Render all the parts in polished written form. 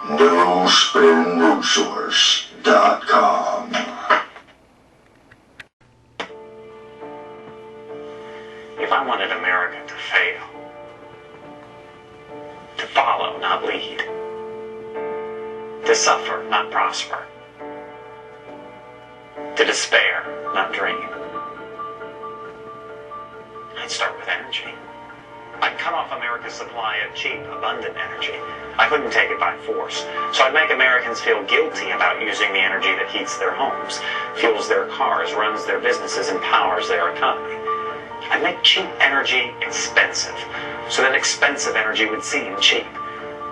NoSpinNewsSource.com. If I wanted America to fail, to follow, not lead, to suffer, not prosper, to despair, not dream, I'd start with energy. I'd cut off America's supply of cheap, abundant energy. I couldn't take it by force, so I'd make Americans feel guilty about using the energy that heats their homes, fuels their cars, runs their businesses, and powers their economy. I'd make cheap energy expensive, so that expensive energy would seem cheap.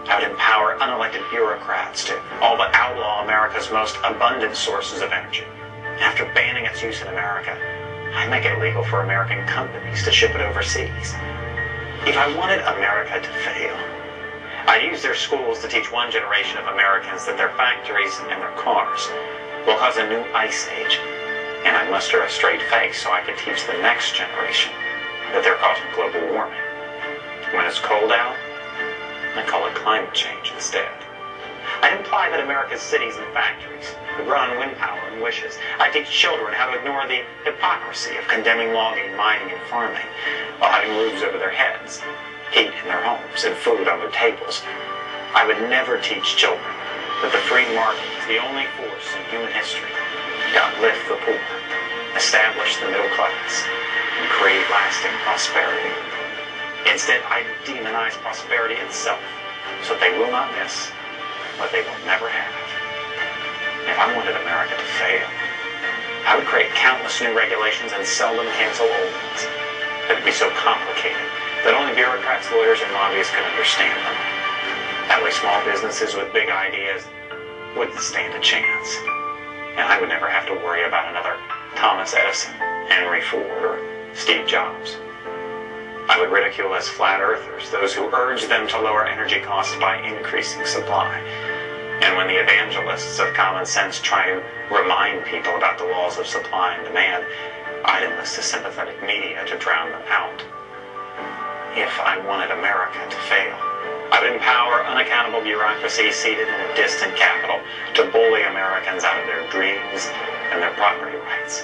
I would empower unelected bureaucrats to all but outlaw America's most abundant sources of energy. After banning its use in America, I'd make it illegal for American companies to ship it overseas. If I wanted America to fail, I'd use their schools to teach one generation of Americans that their factories and their cars will cause a new ice age, and I'd muster a straight face so I could teach the next generation that they're causing global warming. When it's cold out, I call it climate change instead. I'd imply that America's cities and factories would run on wind power and wishes. I'd teach children how to ignore the hypocrisy of condemning logging, mining, and farming while having roofs over their heads, heat in their homes, and food on their tables. I would never teach children that the free market is the only force in human history to uplift the poor, establish the middle class, and create lasting prosperity. Instead, I demonize prosperity itself so that they will not miss what they will never have. If I wanted America to fail, I would create countless new regulations and seldom cancel old ones that would be so complicated that only bureaucrats, lawyers, and lobbyists could understand them. That way small businesses with big ideas wouldn't stand a chance. And I would never have to worry about another Thomas Edison, Henry Ford, or Steve Jobs. I would ridicule as flat earthers those who urge them to lower energy costs by increasing supply. And when the evangelists of common sense try to remind people about the laws of supply and demand, I'd enlist the sympathetic media to drown them out. If I wanted America to fail, I would empower unaccountable bureaucracy seated in a distant capital to bully Americans out of their dreams and their property rights.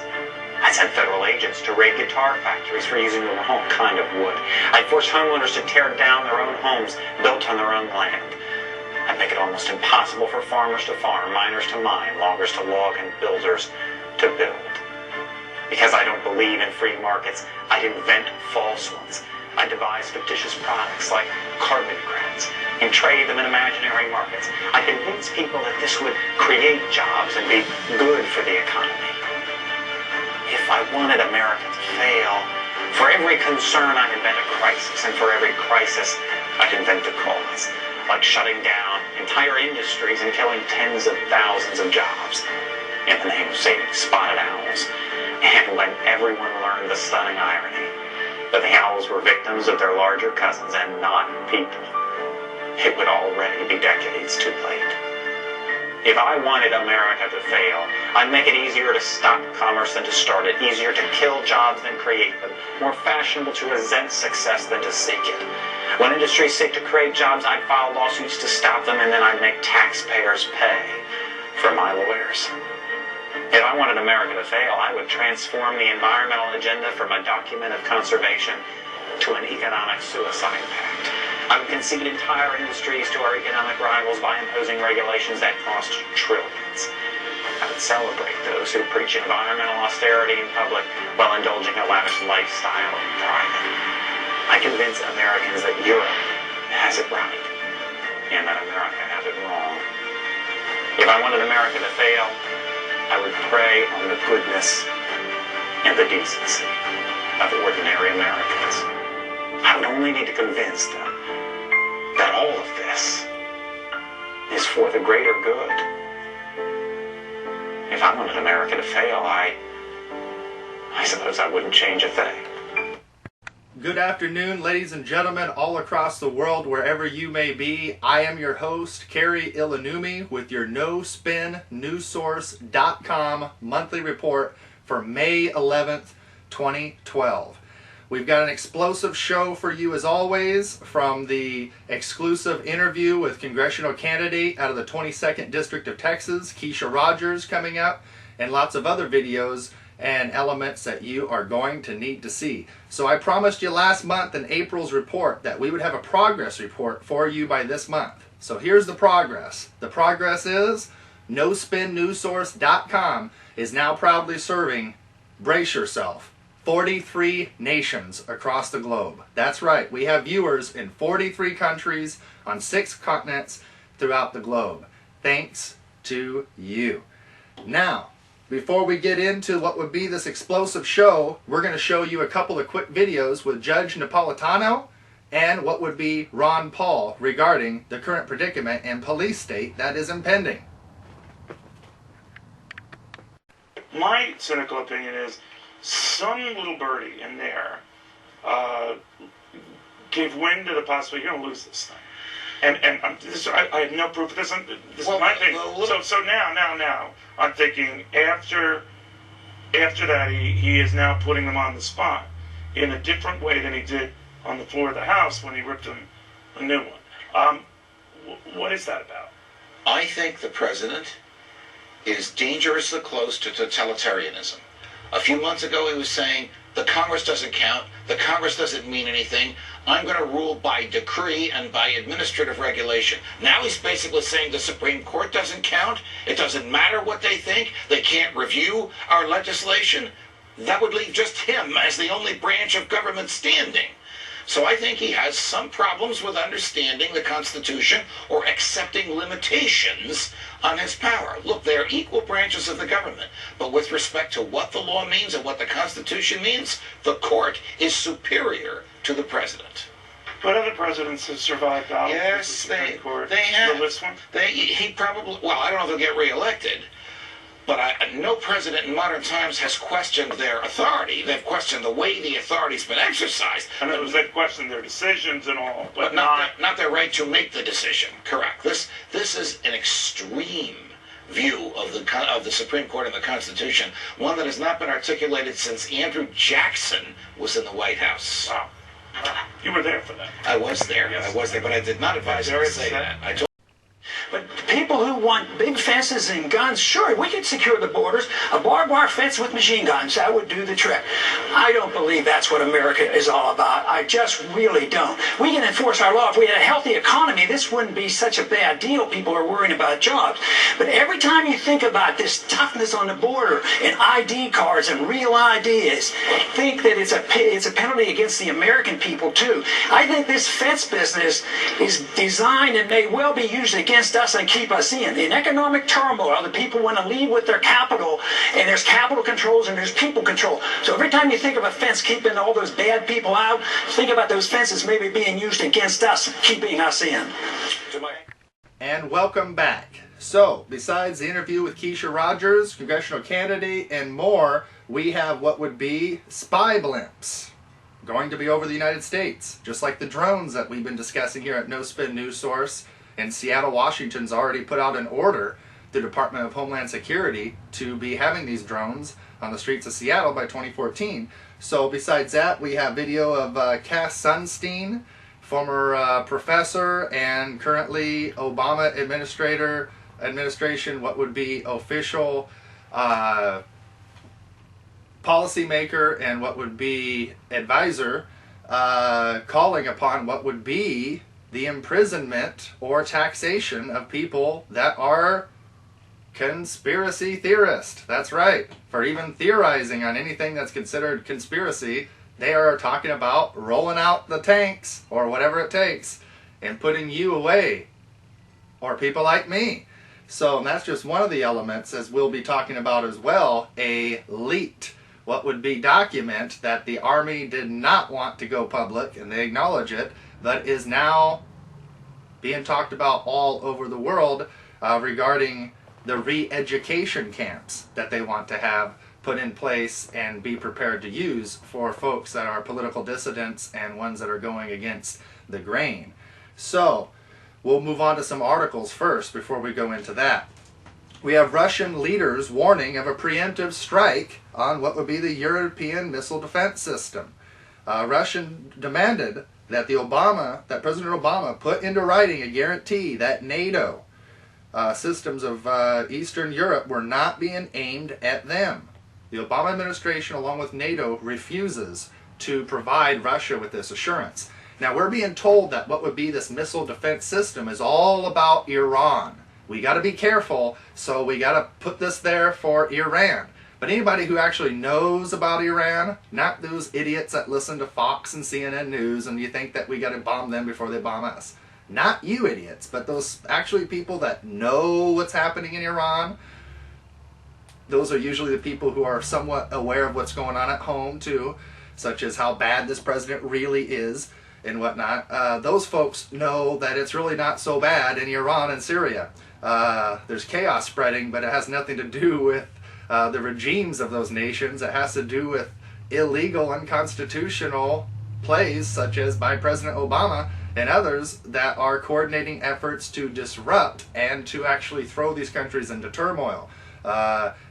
I'd send federal agents to raid guitar factories for using the wrong kind of wood. I'd force homeowners to tear down their own homes built on their own land. I'd make it almost impossible for farmers to farm, miners to mine, loggers to log, and builders to build. Because I don't believe in free markets, I'd invent false ones. I'd devise fictitious products like carbon credits and trade them in imaginary markets. I'd convince people that this would create jobs and be good for the economy. If I wanted America to fail, for every concern I'd invent a crisis, and for every crisis I'd invent a cause, like shutting down entire industries and killing tens of thousands of jobs in the name of saving spotted owls. And when everyone learned the stunning irony that the owls were victims of their larger cousins and not people, it would already be decades too late. If I wanted America to fail, I'd make it easier to stop commerce than to start it, easier to kill jobs than create them, more fashionable to resent success than to seek it. When industries seek to create jobs, I'd file lawsuits to stop them, and then I'd make taxpayers pay for my lawyers. If I wanted America to fail, I would transform the environmental agenda from a document of conservation to an economic suicide pact. I would concede entire industries to our economic rivals by imposing regulations that cost trillions. I would celebrate those who preach environmental austerity in public while indulging a lavish lifestyle in private. I convince Americans that Europe has it right and that America has it wrong. If I wanted America to fail, I would prey on the goodness and the decency of ordinary Americans. I would only need to convince them that all of this is for the greater good. If I wanted America to fail, I suppose I wouldn't change a thing. Good afternoon, ladies and gentlemen, all across the world, wherever you may be. I am your host, Kari Ilonummi, with your NoSpinNewsSource.com monthly report for May 11th, 2012. We've got an explosive show for you as always, from the exclusive interview with congressional candidate out of the 22nd District of Texas, Kesha Rogers, coming up, and lots of other videos and elements that you are going to need to see. So I promised you last month in April's report that we would have a progress report for you by this month. So here's the progress. The progress is nospinnewssource.com is now proudly serving, brace yourself, 43 nations across the globe. That's right, we have viewers in 43 countries on 6 continents throughout the globe. Thanks to you. Now, before we get into what would be this explosive show, we're going to show you a couple of quick videos with Judge Napolitano and what would be Ron Paul regarding the current predicament and police state that is impending. My cynical opinion is some little birdie in there gave wind to the possibility you're going to lose this thing. And I have no proof of this. This is my opinion. So now, I'm thinking after that, he is now putting them on the spot in a different way than he did on the floor of the House when he ripped them a new one. What is that about? I think the president is dangerously close to totalitarianism. A few months ago he was saying, the Congress doesn't count, the Congress doesn't mean anything, I'm going to rule by decree and by administrative regulation. Now he's basically saying the Supreme Court doesn't count, it doesn't matter what they think, they can't review our legislation. That would leave just him as the only branch of government standing. So I think he has some problems with understanding the Constitution or accepting limitations on his power. Look, they are equal branches of the government, but with respect to what the law means and what the Constitution means, the court is superior to the president. But other presidents have survived out. Yes, they have. This one? He probably, well, I don't know if they'll get reelected, but no president in modern times has questioned their authority. They've questioned the way the authority's been exercised. In other words, they've questioned their decisions and all, but not their right to make the decision. Correct. This is an extreme view of the Supreme Court and the Constitution, one that has not been articulated since Andrew Jackson was in the White House. Wow. You were there for that. I was there. Yes. I was there, but I did not advise him to say that. But people who want big fences and guns, sure, we could secure the borders. A barbed wire fence with machine guns, that would do the trick. I don't believe that's what America is all about. I just really don't. We can enforce our law. If we had a healthy economy, this wouldn't be such a bad deal. People are worrying about jobs. But every time you think about this toughness on the border and ID cards and real IDs, think that it's a penalty against the American people, too. I think this fence business is designed and may well be used against us and keep us in economic turmoil. The people want to leave with their capital, and there's capital controls and there's people control. So every time you think of a fence keeping all those bad people out, think about those fences maybe being used against us, keeping us in. And welcome back. So, besides the interview with Kesha Rogers, congressional candidate, and more, we have what would be spy blimps going to be over the United States, just like the drones that we've been discussing here at No Spin News Source. And Seattle, Washington's already put out an order, the Department of Homeland Security, to be having these drones on the streets of Seattle by 2014. So besides that, we have video of Cass Sunstein, former professor and currently Obama administration, what would be official policymaker and what would be advisor, calling upon what would be the imprisonment or taxation of people that are conspiracy theorists. That's right. For even theorizing on anything that's considered conspiracy, they are talking about rolling out the tanks or whatever it takes and putting you away, or people like me. So that's just one of the elements, as we'll be talking about as well, a leaked, what would be document that the Army did not want to go public, and they acknowledge it, but is now being talked about all over the world regarding the re-education camps that they want to have put in place and be prepared to use for folks that are political dissidents and ones that are going against the grain. So, we'll move on to some articles first before we go into that. We have Russian leaders warning of a preemptive strike on what would be the European missile defense system. Russia demanded that that President Obama put into writing a guarantee that NATO systems of Eastern Europe were not being aimed at them. The Obama administration, along with NATO, refuses to provide Russia with this assurance. Now, we're being told that what would be this missile defense system is all about Iran. We got to be careful, so we got to put this there for Iran. But anybody who actually knows about Iran, not those idiots that listen to Fox and CNN News and you think that we got to bomb them before they bomb us. Not you idiots, but those actually people that know what's happening in Iran. Those are usually the people who are somewhat aware of what's going on at home too, such as how bad this president really is and whatnot. Those folks know that it's really not so bad in Iran and Syria. There's chaos spreading, but it has nothing to do with the regimes of those nations. It has to do with illegal, unconstitutional plays, such as by President Obama and others that are coordinating efforts to disrupt and to actually throw these countries into turmoil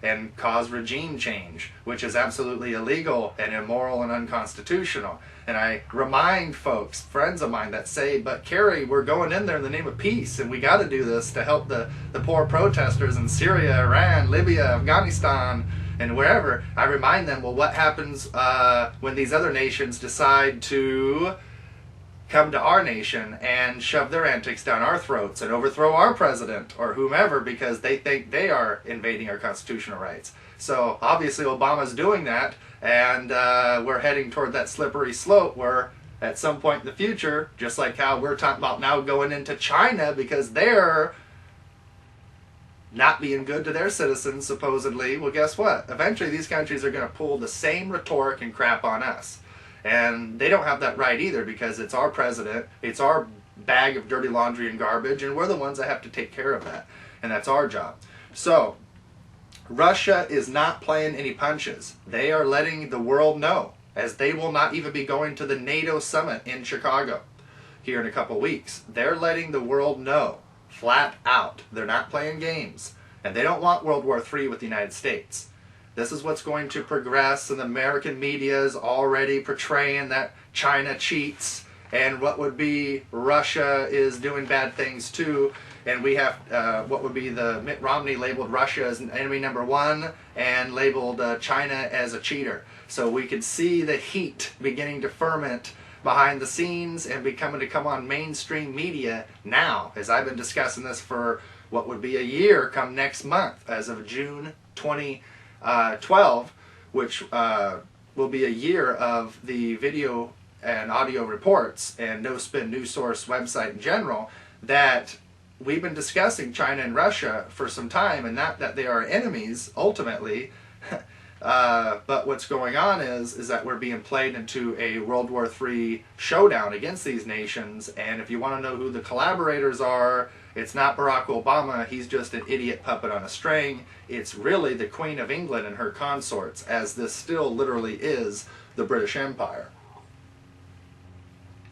and cause regime change, which is absolutely illegal and immoral and unconstitutional. And I remind folks, friends of mine that say, but Kari, we're going in there in the name of peace, and we got to do this to help the poor protesters in Syria, Iran, Libya, Afghanistan, and wherever. I remind them, well, what happens when these other nations decide to come to our nation and shove their antics down our throats and overthrow our president or whomever because they think they are invading our constitutional rights? So obviously Obama's doing that, and we're heading toward that slippery slope where at some point in the future, just like how we're talking about now going into China because they're not being good to their citizens supposedly, well, guess what? Eventually these countries are going to pull the same rhetoric and crap on us. And they don't have that right either because it's our president, it's our bag of dirty laundry and garbage, and we're the ones that have to take care of that. And that's our job. So, Russia is not playing any punches. They are letting the world know, as they will not even be going to the NATO summit in Chicago here in a couple weeks. They're letting the world know, flat out, they're not playing games. And they don't want World War III with the United States. This is what's going to progress, and the American media is already portraying that China cheats, and what would be Russia is doing bad things too. And we have what would be the Mitt Romney labeled Russia as enemy number one and labeled China as a cheater. So we could see the heat beginning to ferment behind the scenes and becoming to come on mainstream media now, as I've been discussing this for what would be a year come next month, as of June 2012, which will be a year of the video and audio reports and No Spin News Source website in general, that we've been discussing China and Russia for some time, and not that they are enemies ultimately, but what's going on is that we're being played into a World War III showdown against these nations. And if you want to know who the collaborators are, it's not Barack Obama. He's just an idiot puppet on a string. It's really the Queen of England and her consorts, as this still literally is the British Empire.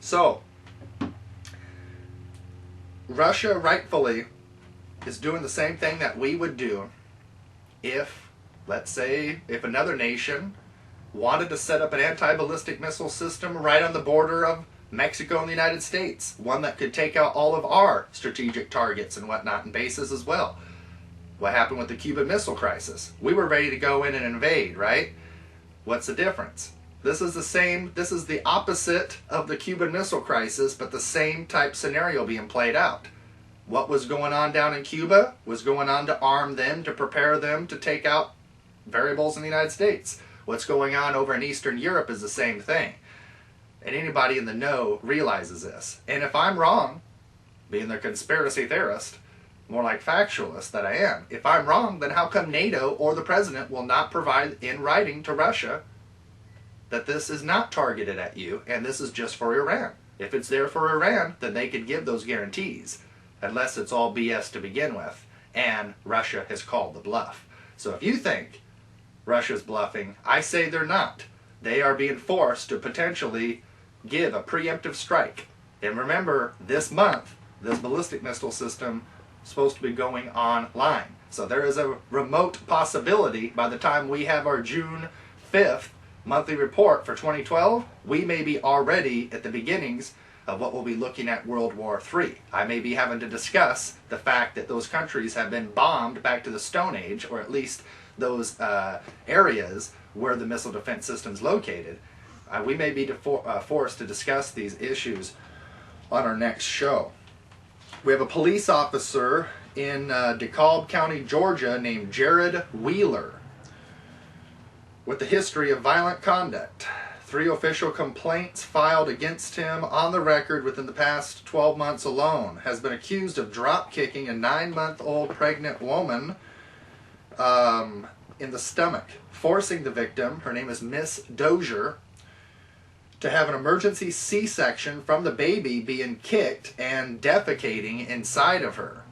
So, Russia rightfully is doing the same thing that we would do if, let's say, if another nation wanted to set up an anti-ballistic missile system right on the border of Mexico and the United States, one that could take out all of our strategic targets and whatnot and bases as well. What happened with the Cuban Missile Crisis? We were ready to go in and invade, right? What's the difference? This is the opposite of the Cuban Missile Crisis, but the same type scenario being played out. What was going on down in Cuba was going on to arm them, to prepare them to take out variables in the United States. What's going on over in Eastern Europe is the same thing. And anybody in the know realizes this. And if I'm wrong, being the conspiracy theorist, more like factualist that I am, if I'm wrong, then how come NATO or the president will not provide in writing to Russia that this is not targeted at you and this is just for Iran? If it's there for Iran, then they could give those guarantees, unless it's all BS to begin with and Russia has called the bluff. So if you think Russia's bluffing, I say they're not. They are being forced to potentially give a preemptive strike. And remember, this month, this ballistic missile system is supposed to be going online. So there is a remote possibility by the time we have our June 5th monthly report for 2012, we may be already at the beginnings of what we'll be looking at World War III. I may be having to discuss the fact that those countries have been bombed back to the Stone Age, or at least those areas where the missile defense system is located. We may be forced to discuss these issues on our next show. We have a police officer in DeKalb County, Georgia, named Jared Wheeler, with a history of violent conduct. 3 official complaints filed against him on the record within the past 12 months alone. Has been accused of drop-kicking a 9-month-old pregnant woman in the stomach, forcing the victim, her name is Miss Dozier, to have an emergency C-section from the baby being kicked and defecating inside of her.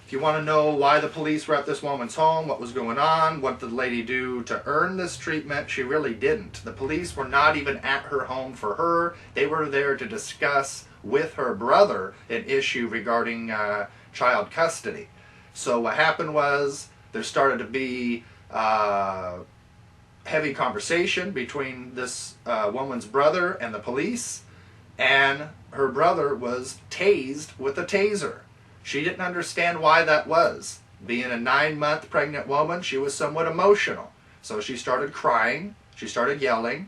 If you want to know why the police were at this woman's home, what was going on, what did the lady do to earn this treatment, she really didn't. The police were not even at her home for her. They were there to discuss with her brother an issue regarding child custody. So what happened was there started to be heavy conversation between this woman's brother and the police, and her brother was tased with a taser. She didn't understand why that was. Being a 9-month pregnant woman, she was somewhat emotional. So she started crying, she started yelling.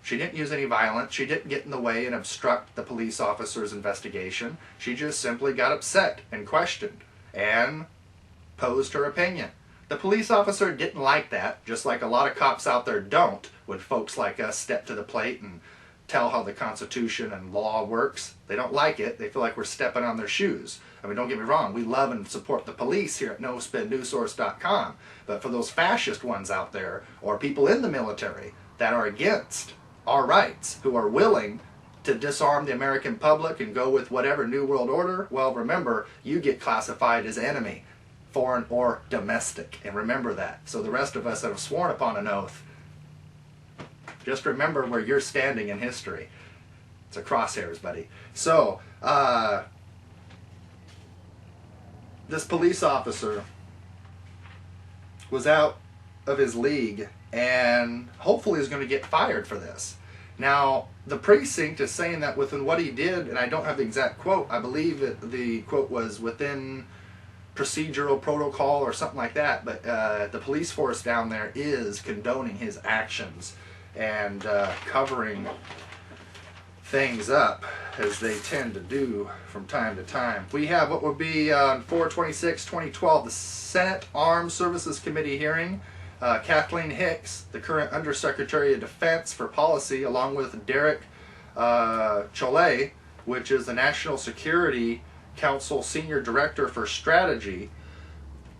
She didn't use any violence, she didn't get in the way and obstruct the police officer's investigation. She just simply got upset and questioned and posed her opinion. The police officer didn't like that, just like a lot of cops out there don't, when folks like us step to the plate and tell how the Constitution and law works. They don't like it. They feel like we're stepping on their shoes. I mean, don't get me wrong. We love and support the police here at NoSpinNewsSource.com. But for those fascist ones out there, or people in the military that are against our rights, who are willing to disarm the American public and go with whatever New World Order, well, remember, you get classified as enemy, foreign or domestic. And remember that. So the rest of us that have sworn upon an oath, just remember where you're standing in history. It's a crosshairs, buddy. So, this police officer was out of his league and hopefully is going to get fired for this. Now, the precinct is saying that within what he did, and I don't have the exact quote, I believe the quote was within procedural protocol or something like that, but the police force down there is condoning his actions and covering things up as they tend to do from time to time. We have what would be on 4/26/2012 the Senate Armed Services Committee hearing. Kathleen Hicks, the current Undersecretary of Defense for Policy, along with Derek Chollet, which is the National Security Council Senior Director for Strategy,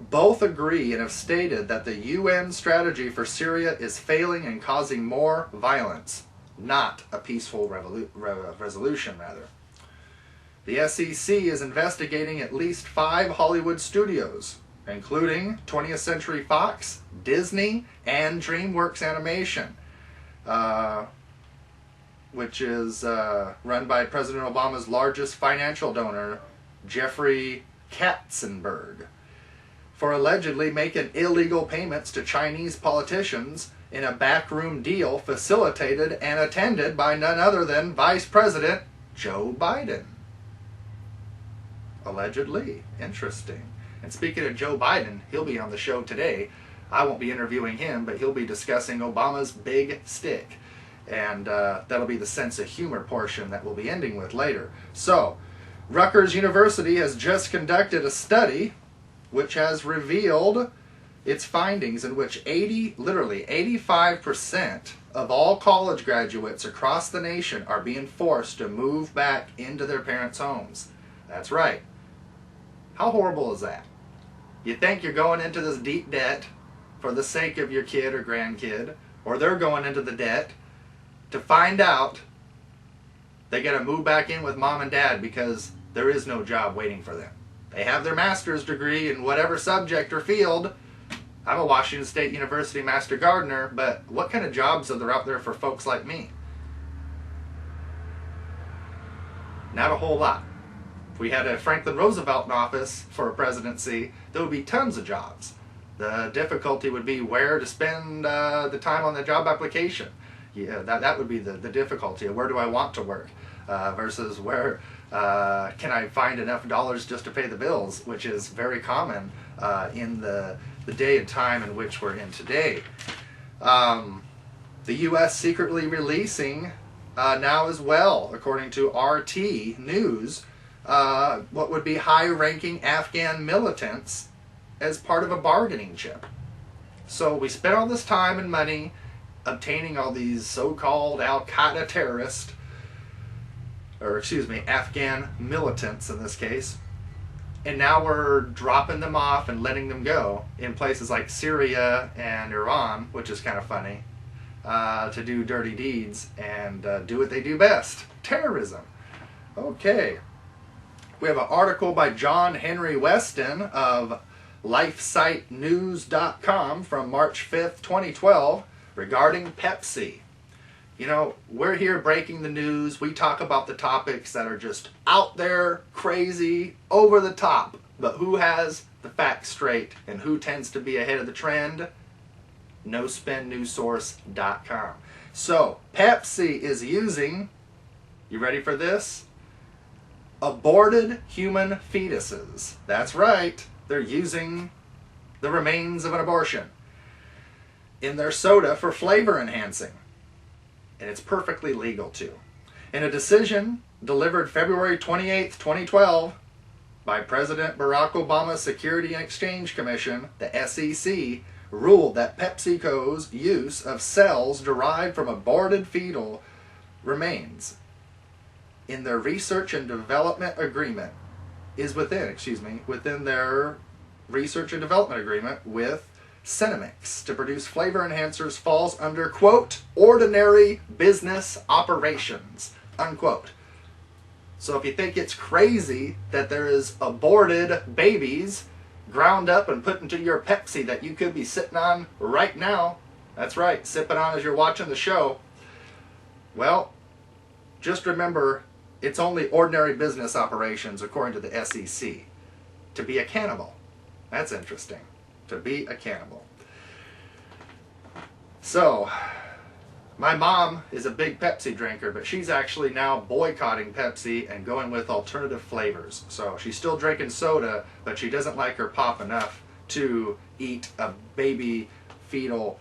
both agree and have stated that the UN strategy for Syria is failing and causing more violence, not a peaceful resolution, rather. The SEC is investigating at least 5 Hollywood studios, including 20th Century Fox, Disney, and DreamWorks Animation, which is run by President Obama's largest financial donor, Jeffrey Katzenberg, for allegedly making illegal payments to Chinese politicians in a backroom deal facilitated and attended by none other than Vice President Joe Biden. Allegedly. Interesting. And speaking of Joe Biden, he'll be on the show today. I won't be interviewing him, but he'll be discussing Obama's big stick. And that'll be the sense of humor portion that we'll be ending with later. So, Rutgers University has just conducted a study which has revealed its findings in which literally 85% of all college graduates across the nation are being forced to move back into their parents' homes. That's right. How horrible is that? You think you're going into this deep debt for the sake of your kid or grandkid, or they're going into the debt to find out they got to move back in with mom and dad because there is no job waiting for them. They have their master's degree in whatever subject or field. I'm a Washington State University Master Gardener, but what kind of jobs are there out there for folks like me? Not a whole lot. If we had a Franklin Roosevelt in office for a presidency, there would be tons of jobs. The difficulty would be where to spend the time on the job application. Yeah, that would be the difficulty. Where do I want to work versus where can I find enough dollars just to pay the bills, which is very common in the day and time in which we're in today. The U.S. secretly releasing now as well, according to RT News, what would be high-ranking Afghan militants as part of a bargaining chip. So we spent all this time and money obtaining all these so-called Al-Qaeda terrorists, or excuse me, Afghan militants in this case, and now we're dropping them off and letting them go in places like Syria and Iran, which is kind of funny, to do dirty deeds and do what they do best, terrorism. Okay. We have an article by John Henry Weston of LifeSiteNews.com from March 5th, 2012 regarding Pepsi. You know, we're here breaking the news. We talk about the topics that are just out there, crazy, over the top. But who has the facts straight and who tends to be ahead of the trend? NoSpinNewsSource.com. So, Pepsi is using, you ready for this? Aborted human fetuses. That's right. They're using the remains of an abortion in their soda for flavor enhancing. And it's perfectly legal too. In a decision delivered February 28, 2012 by President Barack Obama's Security and Exchange Commission, the SEC ruled that PepsiCo's use of cells derived from aborted fetal remains in their research and development agreement is within their research and development agreement with Cinemix to produce flavor enhancers falls under, quote, ordinary business operations, unquote. So if you think it's crazy that there is aborted babies ground up and put into your Pepsi that you could be sitting on right now, that's right, sipping on as you're watching the show, well, just remember it's only ordinary business operations according to the SEC to be a cannibal. That's interesting. To be a cannibal. So, my mom is a big Pepsi drinker, but she's actually now boycotting Pepsi and going with alternative flavors. So, she's still drinking soda, but she doesn't like her pop enough to eat a baby fetal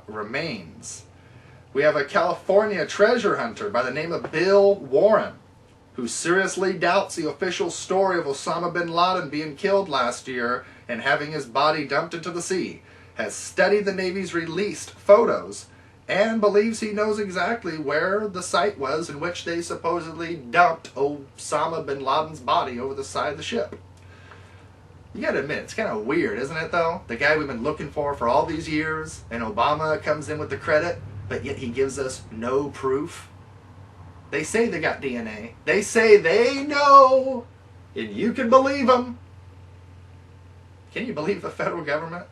remains. We have a California treasure hunter by the name of Bill Warren, who seriously doubts the official story of Osama bin Laden being killed last year and having his body dumped into the sea, has studied the Navy's released photos, and believes he knows exactly where the site was in which they supposedly dumped Osama bin Laden's body over the side of the ship. You gotta admit, it's kind of weird, isn't it, though? The guy we've been looking for all these years, and Obama comes in with the credit, but yet he gives us no proof. They say they got DNA. They say they know, and you can believe them. Can you believe the federal government?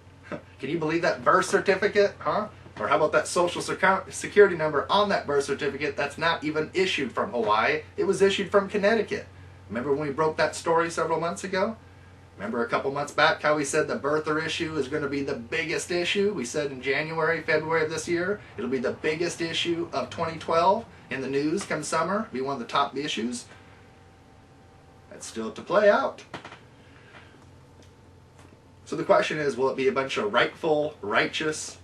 Can you believe that birth certificate, huh? Or how about that social security number on that birth certificate that's not even issued from Hawaii? It was issued from Connecticut. Remember when we broke that story several months ago? Remember a couple months back how we said the birther issue is going to be the biggest issue? We said in January, February of this year, it'll be the biggest issue of 2012 in the news come summer. Be one of the top issues. That's still to play out. So the question is, will it be a bunch of rightful, righteous,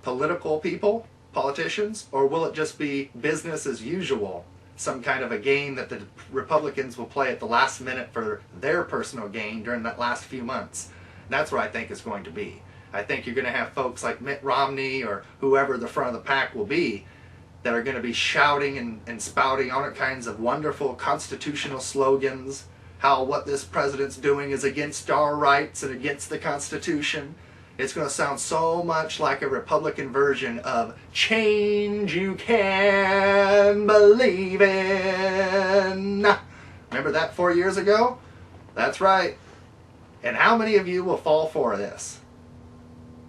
political people, politicians, or will it just be business as usual? Some kind of a game that the Republicans will play at the last minute for their personal gain during that last few months. That's what I think it's going to be. I think you're going to have folks like Mitt Romney or whoever the front of the pack will be that are going to be shouting and spouting all kinds of wonderful constitutional slogans, how what this president's doing is against our rights and against the Constitution. It's going to sound so much like a Republican version of change you can believe in. Remember that 4 years ago? That's right. And how many of you will fall for this?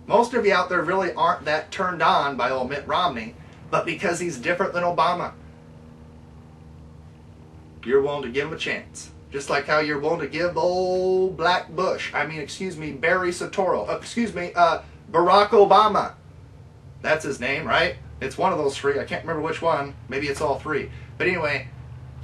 Most of you out there really aren't that turned on by old Mitt Romney, but because he's different than Obama, you're willing to give him a chance. Just like how you're willing to give old Barry Soetoro, Barack Obama. That's his name, right? It's one of those three. I can't remember which one. Maybe it's all three. But anyway,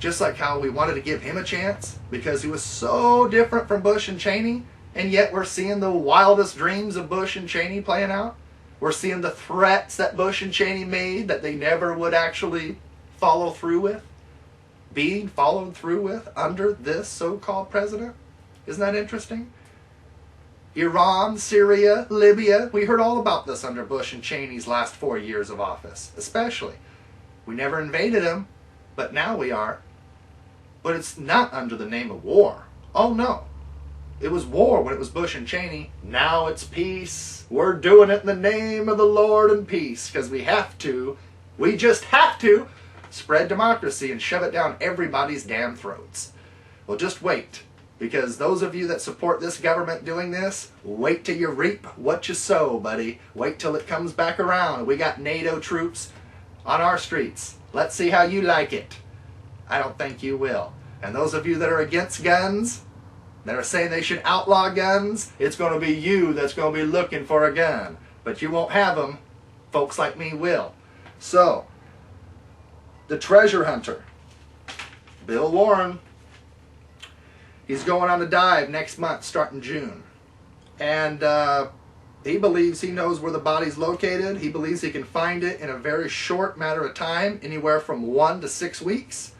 just like how we wanted to give him a chance because he was so different from Bush and Cheney, and yet we're seeing the wildest dreams of Bush and Cheney playing out. We're seeing the threats that Bush and Cheney made that they never would actually follow through with, being followed through with under this so-called president. Isn't that interesting? Iran, Syria, Libya, we heard all about this under Bush and Cheney's last 4 years of office, especially. We never invaded them, but now we are. But it's not under the name of war. Oh no. It was war when it was Bush and Cheney. Now it's peace. We're doing it in the name of the Lord and peace because we have to. We just have to spread democracy and shove it down everybody's damn throats. Well, just wait. Because those of you that support this government doing this, wait till you reap what you sow, buddy. Wait till it comes back around. We got NATO troops on our streets. Let's see how you like it. I don't think you will. And those of you that are against guns, that are saying they should outlaw guns, it's going to be you that's going to be looking for a gun. But you won't have them. Folks like me will. So, the treasure hunter, Bill Warren, he's going on a dive next month, starting June. And he believes he knows where the body's located. He believes he can find it in a very short matter of time, anywhere from 1 to 6 weeks.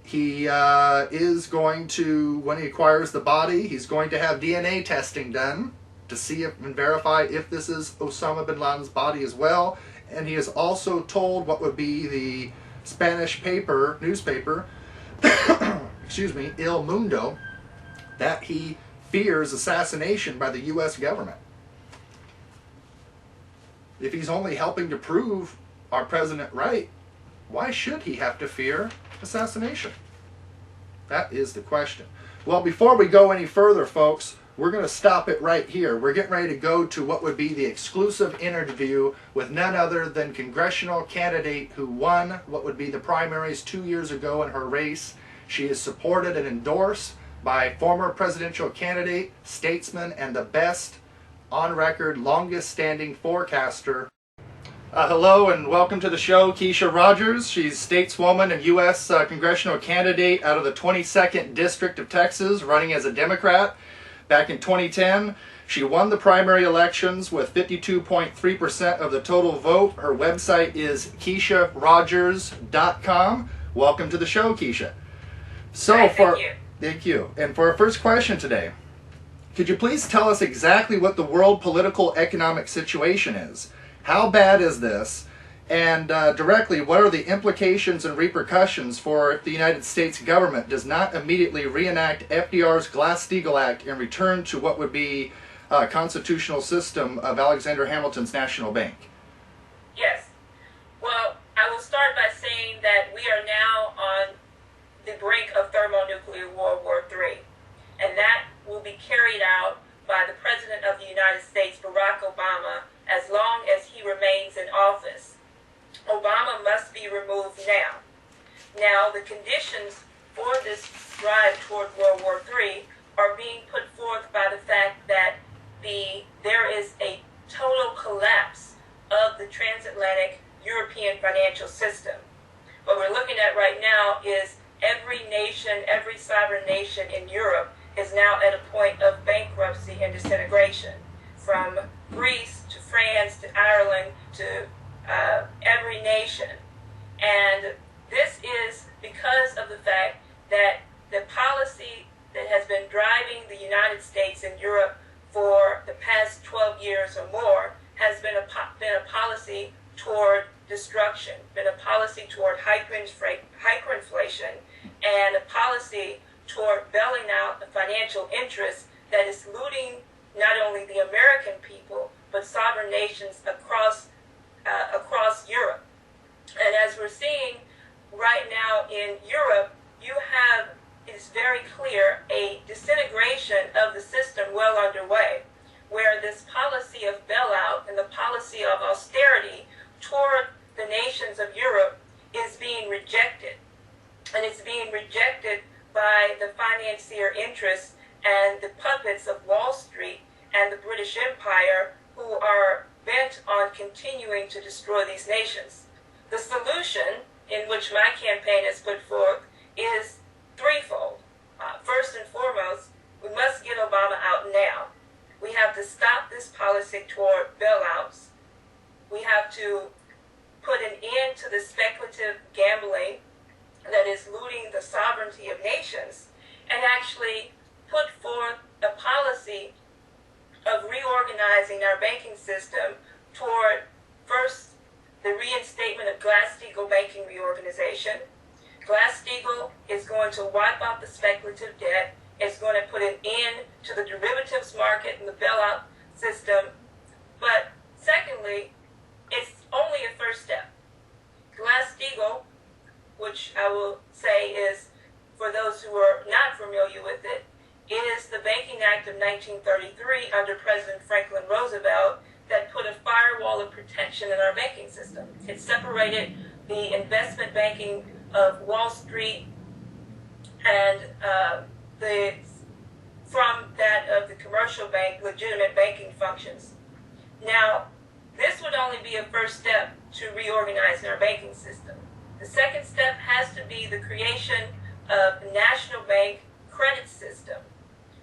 He is going to, when he acquires the body, he's going to have DNA testing done to see if and verify if this is Osama bin Laden's body as well. And he has also told what would be the Spanish newspaper, excuse me, Il Mundo, that he fears assassination by the U.S. government. If he's only helping to prove our president right, why should he have to fear assassination? That is the question. Well, before we go any further, folks, we're going to stop it right here. We're getting ready to go to what would be the exclusive interview with none other than congressional candidate who won what would be the primaries 2 years ago in her race. She is supported and endorsed by former presidential candidate, statesman, and the best on record, longest standing forecaster. Hello and welcome to the show, Kesha Rogers. She's stateswoman and U.S. congressional candidate out of the 22nd District of Texas, running as a Democrat. Back in 2010, she won the primary elections with 52.3% of the total vote. Her website is KeshaRogers.com. Welcome to the show, Kesha. So thank you. And for our first question today, could you please tell us exactly what the world political economic situation is? How bad is this? And directly, what are the implications and repercussions for if the United States government does not immediately reenact FDR's Glass-Steagall Act and return to what would be a constitutional system of Alexander Hamilton's National Bank? Yes. Well, I will start by saying that we are now on the brink of thermonuclear World War III. And that will be carried out by the President of the United States, Barack Obama, as long as he remains in office. Obama must be removed now. Now, the conditions for this drive toward World War III are being put forth by the fact that there is a total collapse of the transatlantic European financial system. What we're looking at right now is every nation, every sovereign nation in Europe is now at a point of bankruptcy and disintegration. From Greece to France to Ireland to every nation. And this is because of the fact that the policy that has been driving the United States and Europe for the past 12 years or more has been a policy toward destruction, been a policy toward hyperinflation, and a policy toward bailing out the financial interests that is looting not only the American people, but sovereign nations across Europe. And as we're seeing right now in Europe, it's very clear, a disintegration of the system well underway, where this policy of bailout and the policy of austerity toward the nations of Europe is being rejected. And it's being rejected by the financier interests and the puppets of Wall Street and the British Empire, who are bent on continuing to destroy these nations. The solution, in which my campaign has put forth, is threefold. First and foremost, we must get Obama out now. We have to stop this policy toward bailouts. We have to put an end to the speculative gambling that is looting the sovereignty of nations, and actually put forth a policy of reorganizing our banking system toward, first, the reinstatement of Glass-Steagall banking reorganization. Glass-Steagall is going to wipe out the speculative debt. It's going to put an end to the derivatives market and the bailout system. But secondly, it's only a first step. Glass-Steagall, which I will say is, for those who are not familiar with it, is the Banking Act of 1933 under President Franklin Roosevelt that put a firewall of protection in our banking system. It separated the investment banking of Wall Street and from that of the commercial bank, legitimate banking functions. Now, this would only be a first step to reorganizing our banking system. The second step has to be the creation of a national bank credit system,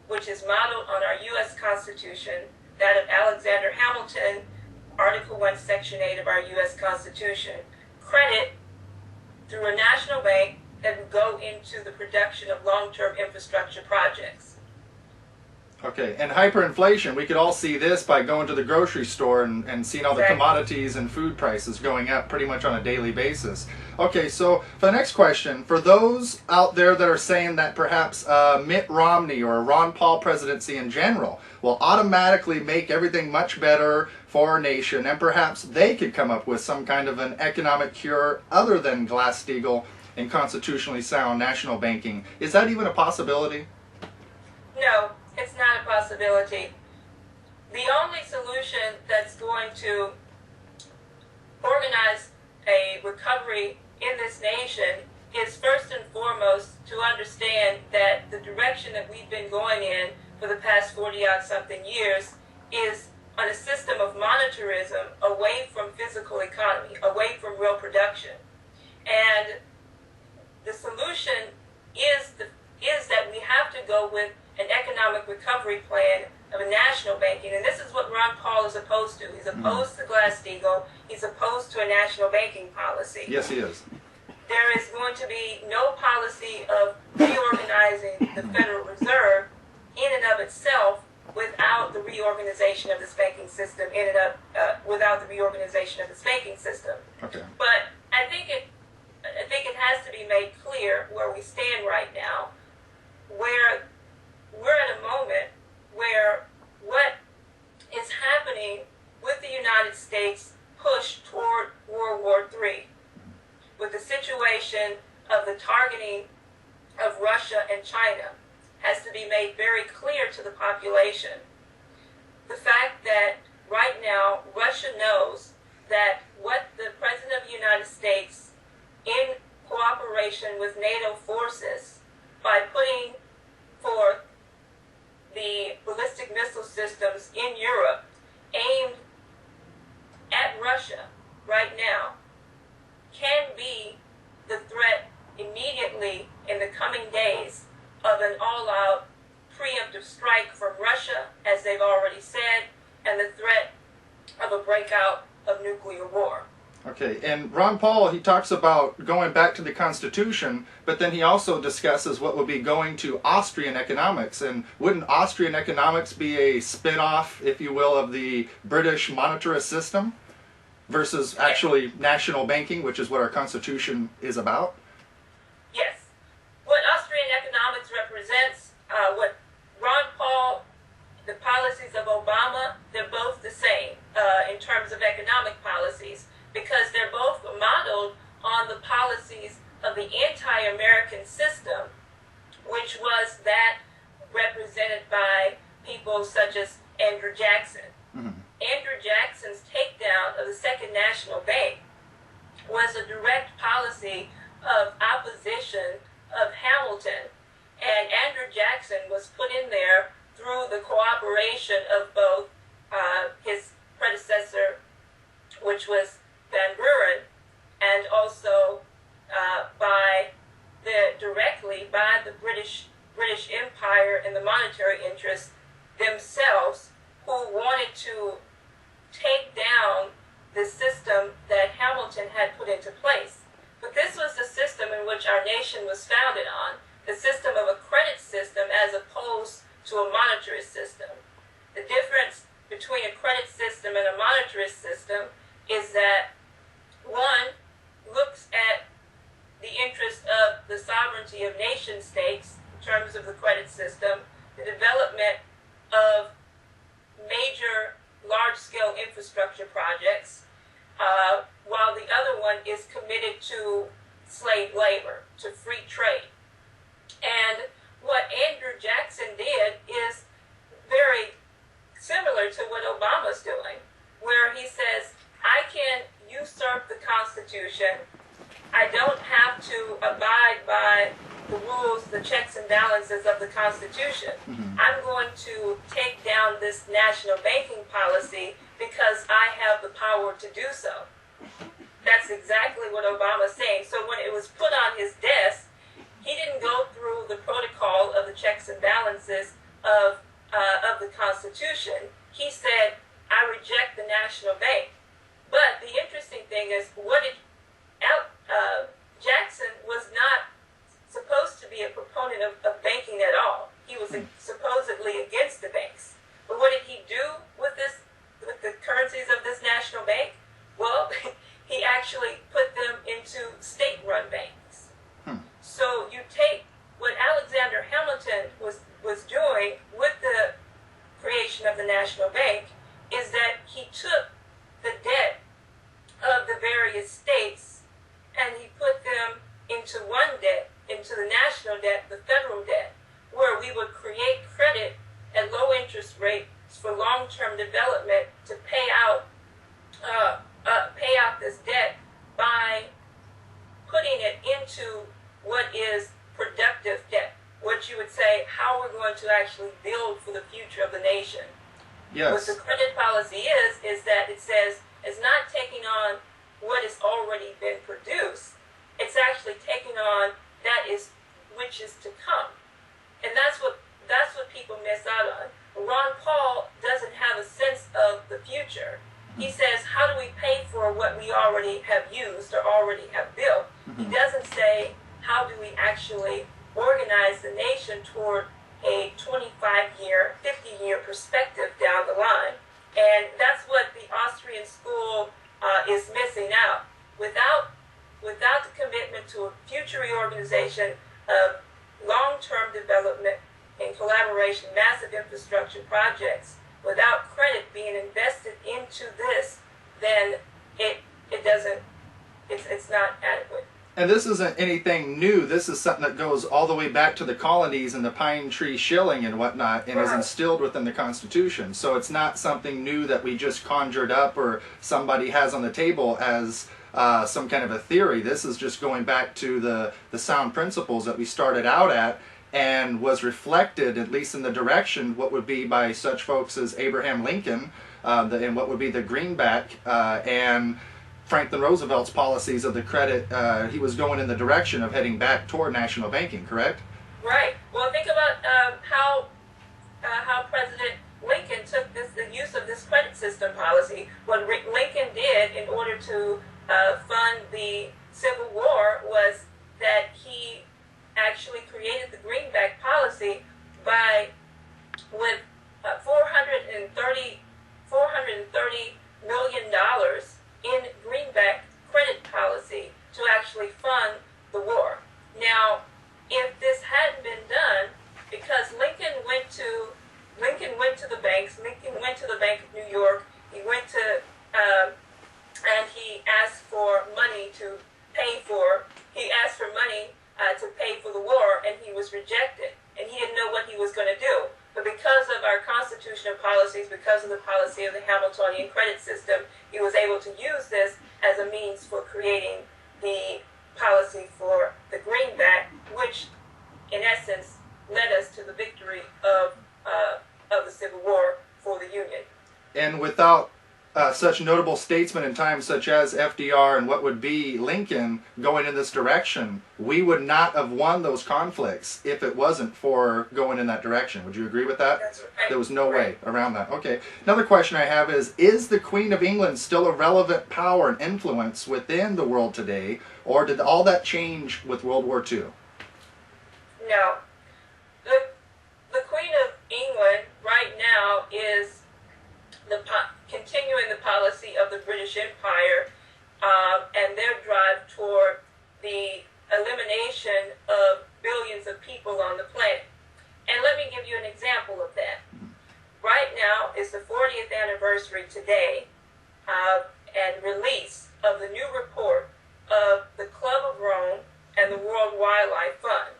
which is modeled on our U.S. Constitution, that of Alexander Hamilton, Article 1, Section 8 of our U.S. Constitution. Credit through a national bank that would go into the production of long-term infrastructure projects. Okay, and hyperinflation, we could all see this by going to the grocery store and seeing all the commodities and food prices going up pretty much on a daily basis. Okay, so for the next question, for those out there that are saying that perhaps Mitt Romney or a Ron Paul presidency in general will automatically make everything much better for our nation, and perhaps they could come up with some kind of an economic cure other than Glass-Steagall and constitutionally sound national banking, is that even a possibility? No. It's not a possibility. The only solution that's going to organize a recovery in this nation is first and foremost to understand that the direction that we've been going in for the past 40-odd-something years is on a system of monetarism away from physical economy, away from real production. And the solution is that we have to go with an economic recovery plan of a national banking, and this is what Ron Paul is opposed to. He's opposed to Glass-Steagall. He's opposed to a national banking policy. Yes, he is. There is going to be no policy of reorganizing the Federal Reserve in and of itself without the reorganization of this banking system. Without the reorganization of this banking system. Okay. But I think it has to be made clear where we stand right now, where we're at a moment where what is happening with the United States push toward World War III, with the situation of the targeting of Russia and China, has to be made very clear to the population. The fact that right now Russia knows that what the President of the United States, in cooperation with NATO forces, by putting forth the ballistic missile systems in Europe aimed at Russia right now, can be the threat immediately in the coming days of an all-out preemptive strike from Russia, as they've already said, and the threat of a breakout of nuclear war. Okay, and Ron Paul, he talks about going back to the Constitution, but then he also discusses what would be going to Austrian economics. And wouldn't Austrian economics be a spin-off, if you will, of the British monetarist system versus actually national banking, which is what our Constitution is about? Yes. What Austrian economics represents, what Ron Paul, the policies of Obama, they're both the same in terms of economic policies, because they're both modeled on the policies of the anti-American system, which was that represented by people such as Andrew Jackson. Mm-hmm. Andrew Jackson's takedown of the Second National Bank was a direct policy of opposition of Hamilton direction of both his predecessor, which was Van Buren, and also directly by the British Empire and the monetary interests themselves, who wanted to take down the system that Hamilton had put into place. But this was the system in which our nation was founded on, the system of a credit system as opposed to a monetarist system. The difference between a credit system and a monetarist system is that one looks at the interest of the sovereignty of nation states in terms of the credit system, the development of major large-scale infrastructure projects, while the other one is committed to slave labor, to free trade. And what Andrew Jackson did is very similar to what Obama's doing, where he says, I can usurp the Constitution. I don't have to abide by the rules, the checks and balances of the Constitution. I'm going to take down this national banking policy because I have the power to do so. That's exactly what Obama's saying. So when it was put on his desk, he didn't go through the protocol of the checks and balances of the Constitution. He said, I reject the national bank. But the interesting thing is, Jackson was not supposed to be a proponent of banking at all. He was supposedly against the banks. But what did he do with the currencies of this national bank? Well, he actually put them into state-run banks. So you take what Alexander Hamilton was doing with the creation of the national bank is that he took the debt of the various states and he put them into one debt, into the national debt, the federal debt, where we would create credit at low interest rates for long-term development to pay out this debt by putting it into what is productive debt, what you would say, how we're going to actually build for the future of the nation. Yes. What the credit policy is that it says it's not taking on what has already been produced. It's actually taking on which is to come. And that's what people miss out on. Ron Paul doesn't have a sense of the future. He says, how do we pay for what we already have used or already have built? He doesn't say, how do we actually organize the nation toward a 25-year, 50-year perspective down the line. And that's what the Austrian school is missing out. Without the commitment to a future reorganization of long-term development and collaboration, massive infrastructure projects, without credit being invested into this, then it's not adequate. And this isn't anything new. This is something that goes all the way back to the colonies and the pine tree shilling and whatnot, and is instilled within the Constitution. So it's not something new that we just conjured up or somebody has on the table as some kind of a theory. This is just going back to the sound principles that we started out at, and was reflected, at least in the direction, what would be by such folks as Abraham Lincoln, and what would be the greenback, and Franklin Roosevelt's policies of the credit. He was going in the direction of heading back toward national banking, correct? Right. Well, think about how President Lincoln took the use of this credit system policy. What Lincoln did in order to fund the Civil War was that he actually created the greenback policy with $430 million in greenback credit policy to actually fund the war. Now, if this hadn't been done, because Lincoln went to the banks, Lincoln went to the Bank of New York, he went to and he asked for money to pay for the war, and he was rejected, and he didn't know what he was going to do. But because of our constitutional policies, because of the policy of the Hamiltonian credit system, he was able to use this as a means for creating the policy for the greenback, which in essence led us to the victory of the Civil War for the Union. And without such notable statesmen in times such as FDR and what would be Lincoln going in this direction, we would not have won those conflicts if it wasn't for going in that direction. Would you agree with that? That's right. There was no way around that. Okay. Another question I have is the Queen of England still a relevant power and influence within the world today, or did all that change with World War II? No. The Queen of England right now is continuing the policy of the British Empire and their drive toward the elimination of billions of people on the planet. And let me give you an example of that. Right now is the 40th anniversary today and release of the new report of the Club of Rome and the World Wildlife Fund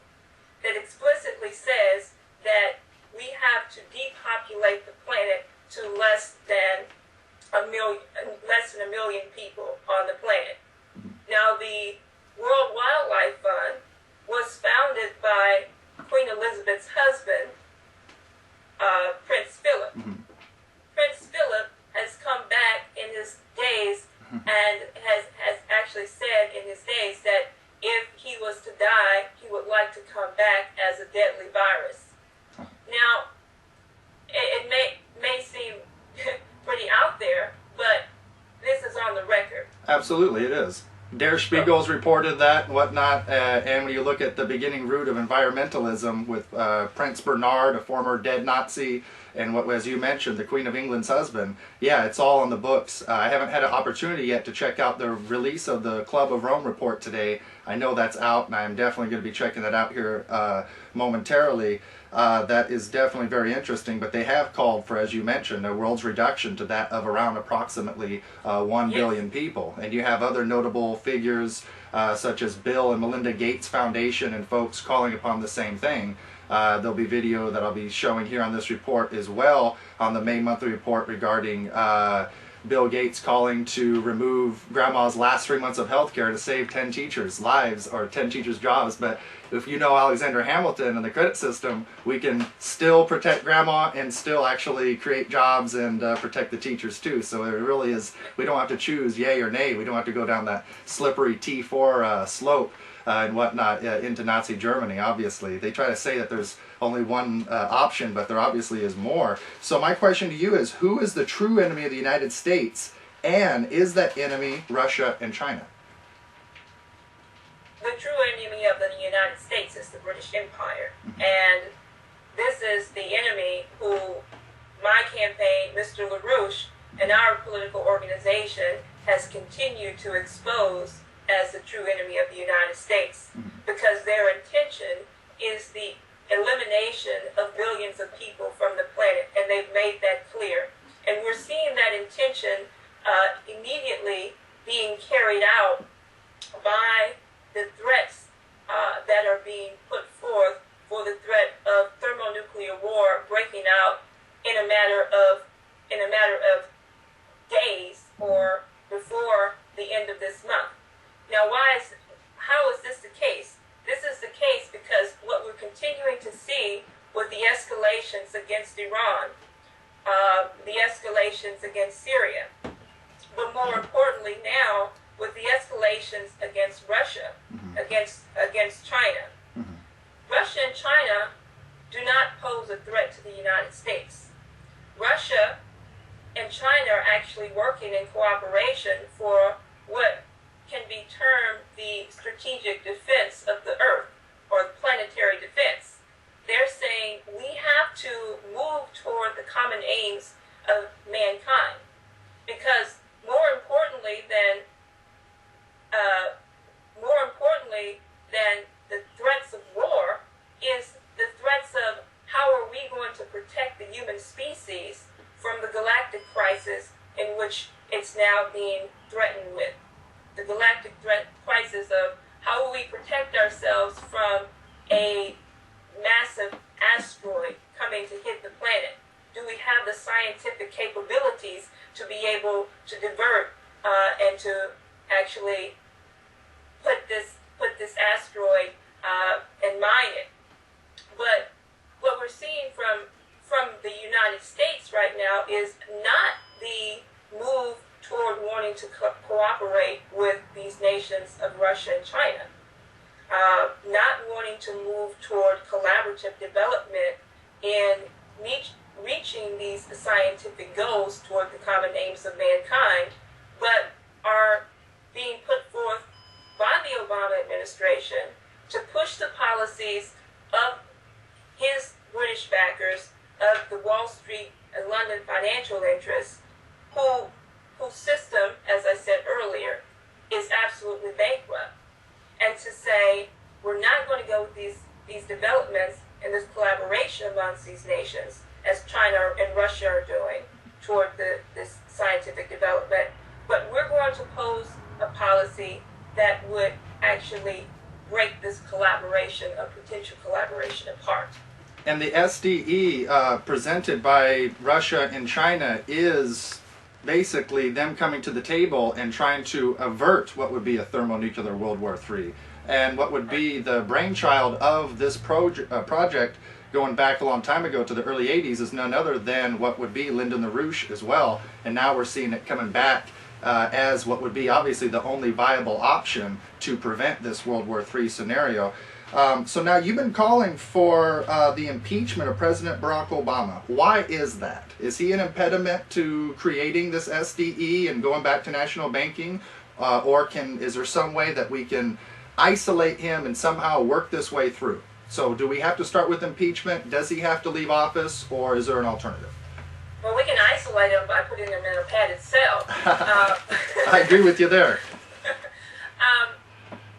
that explicitly says that we have to depopulate the planet to less than a million people on the planet. Now, the World Wildlife Fund was founded by Queen Elizabeth's husband, Prince Philip. Prince Philip has come back in his days and has actually said in his days that if he was to die, he would like to come back as a deadly virus. Now, it may seem pretty out there, but this is on the record. Absolutely, it is. Der Spiegel's reported that and whatnot, and when you look at the beginning root of environmentalism with Prince Bernard, a former dead Nazi, and what, as you mentioned, the Queen of England's husband, yeah, it's all in the books. I haven't had an opportunity yet to check out the release of the Club of Rome report today. I know that's out, and I'm definitely going to be checking that out here momentarily. That is definitely very interesting, but they have called for, as you mentioned, the world's reduction to that of around approximately 1 billion people. And you have other notable figures such as Bill and Melinda Gates Foundation and folks calling upon the same thing. There'll be video that I'll be showing here on this report as well on the May monthly report regarding Bill Gates calling to remove grandma's last 3 months of health care to save 10 teachers' lives or 10 teachers' jobs. But if you know Alexander Hamilton and the credit system, we can still protect grandma and still actually create jobs and protect the teachers too. So it really is, we don't have to choose yay or nay. We don't have to go down that slippery T4 slope and whatnot into Nazi Germany, obviously. They try to say that there's only one option, but there obviously is more. So my question to you is, who is the true enemy of the United States, and is that enemy Russia and China? The true enemy of the United States is the British Empire. And this is the enemy who my campaign, Mr. LaRouche, and our political organization has continued to expose as the true enemy of the United States, because their intention is the elimination of billions of people from the planet, and they've made that clear. And we're seeing that intention immediately being carried out by the threats that are being put forth for the threat of thermonuclear war breaking out in a matter of days or before the end of this month. Now, how is this the case? This is the case because what we're continuing to see with the escalations against Iran, the escalations against Syria, but more importantly now with the escalations against Russia, against China. Russia and China do not pose a threat to the United States. Russia and China are actually working in cooperation for what can be termed the strategic defense of the Earth, or the planetary defense. They're saying we have to move toward the common aims of mankind, because more importantly than the threats of war is the threats of how are we going to protect the human species from the galactic crisis in which it's now being threatened with. The galactic crisis of how will we protect ourselves from a massive asteroid coming to hit the planet? Do we have the scientific capabilities to be able to divert and to actually put this asteroid and mine it? But what we're seeing from the United States right now is to move toward collaborative development in reaching these scientific goals toward the common aims of mankind, but are being put forth by the Obama administration to push the policies of his British backers, of the Wall Street and London financial interests, whose system, as I said earlier, is absolutely bankrupt. And to say, we're not going to go with these developments and this collaboration amongst these nations, as China and Russia are doing toward this scientific development, but we're going to pose a policy that would actually break this collaboration, a potential collaboration, apart. And the SDE presented by Russia and China is basically them coming to the table and trying to avert what would be a thermonuclear World War III. And what would be the brainchild of this project going back a long time ago to the early 80s is none other than what would be Lyndon LaRouche as well. And now we're seeing it coming back as what would be obviously the only viable option to prevent this World War III scenario. So now you've been calling for the impeachment of President Barack Obama. Why is that? Is he an impediment to creating this SDE and going back to national banking? Or is there some way that we can isolate him and somehow work this way through? So do we have to start with impeachment? Does he have to leave office, or is there an alternative? Well, we can isolate him by putting him in a padded cell. I agree with you there.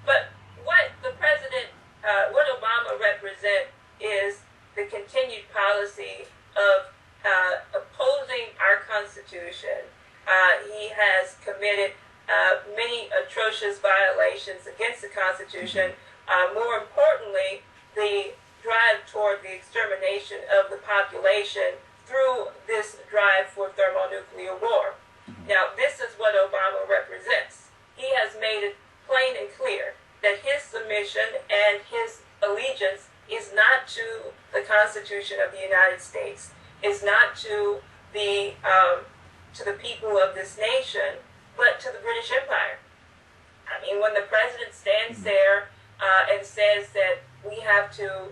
But what the president, what Obama represents is the continued policy of opposing our Constitution. He has committed many atrocious violations against the Constitution. More importantly, the drive toward the extermination of the population through this drive for thermonuclear war. Now, this is what Obama represents. He has made it plain and clear that his submission and his allegiance is not to the Constitution of the United States, is not to the people of this nation, but to the British Empire. I mean, when the president stands there and says that we have to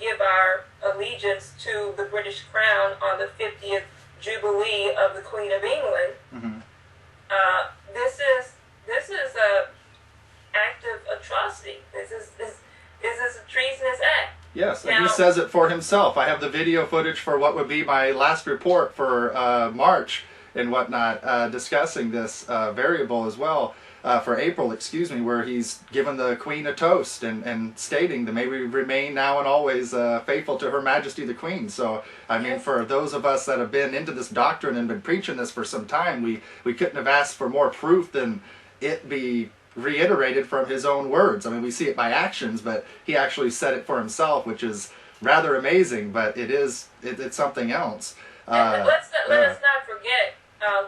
give our allegiance to the British crown on the 50th Jubilee of the Queen of England, this is a act of atrocity. This is a treasonous act. Yes, and now, he says it for himself. I have the video footage for what would be my last report for March and whatnot, discussing this variable as well. For April, where he's given the Queen a toast and stating that may we remain now and always faithful to Her Majesty the Queen. So, I mean, for those of us that have been into this doctrine and been preaching this for some time, we couldn't have asked for more proof than it be reiterated from his own words. I mean, we see it by actions, but he actually said it for himself, which is rather amazing, but it's something else. Let us not forget,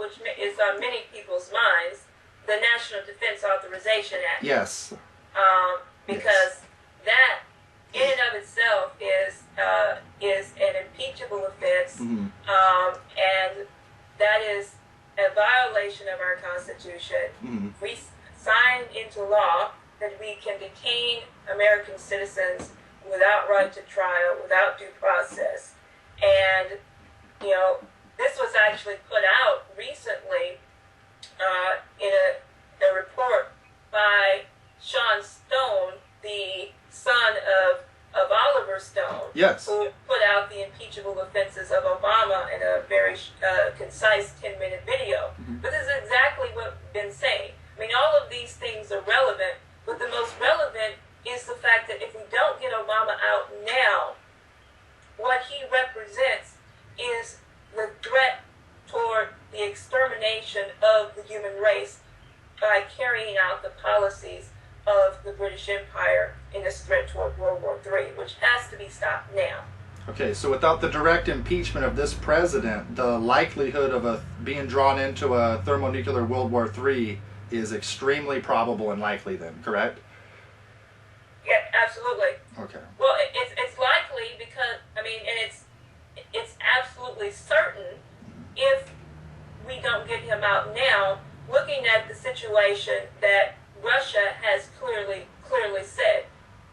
which is on many people's minds, the National Defense Authorization Act. Yes. Because that, in and of itself, is an impeachable offense, and that is a violation of our Constitution. We signed into law that we can detain American citizens without right to trial, without due process, and this was actually put out recently in a report by Sean Stone, the son of Oliver Stone, yes, who put out the impeachable offenses of Obama in a very concise 10-minute video. But this is exactly what I've been saying. I mean, all of these things are relevant, but the most relevant is the fact that if we don't get Obama out now, what he represents is the threat toward the extermination of the human race by carrying out the policies of the British Empire in this threat toward World War III, which has to be stopped now. Okay, so without the direct impeachment of this president, the likelihood of being drawn into a thermonuclear World War III is extremely probable and likely then, correct? Yeah, absolutely. Okay. Well, it's likely because, I mean, and it's absolutely certain if we don't get him out now, looking at the situation that Russia has clearly said.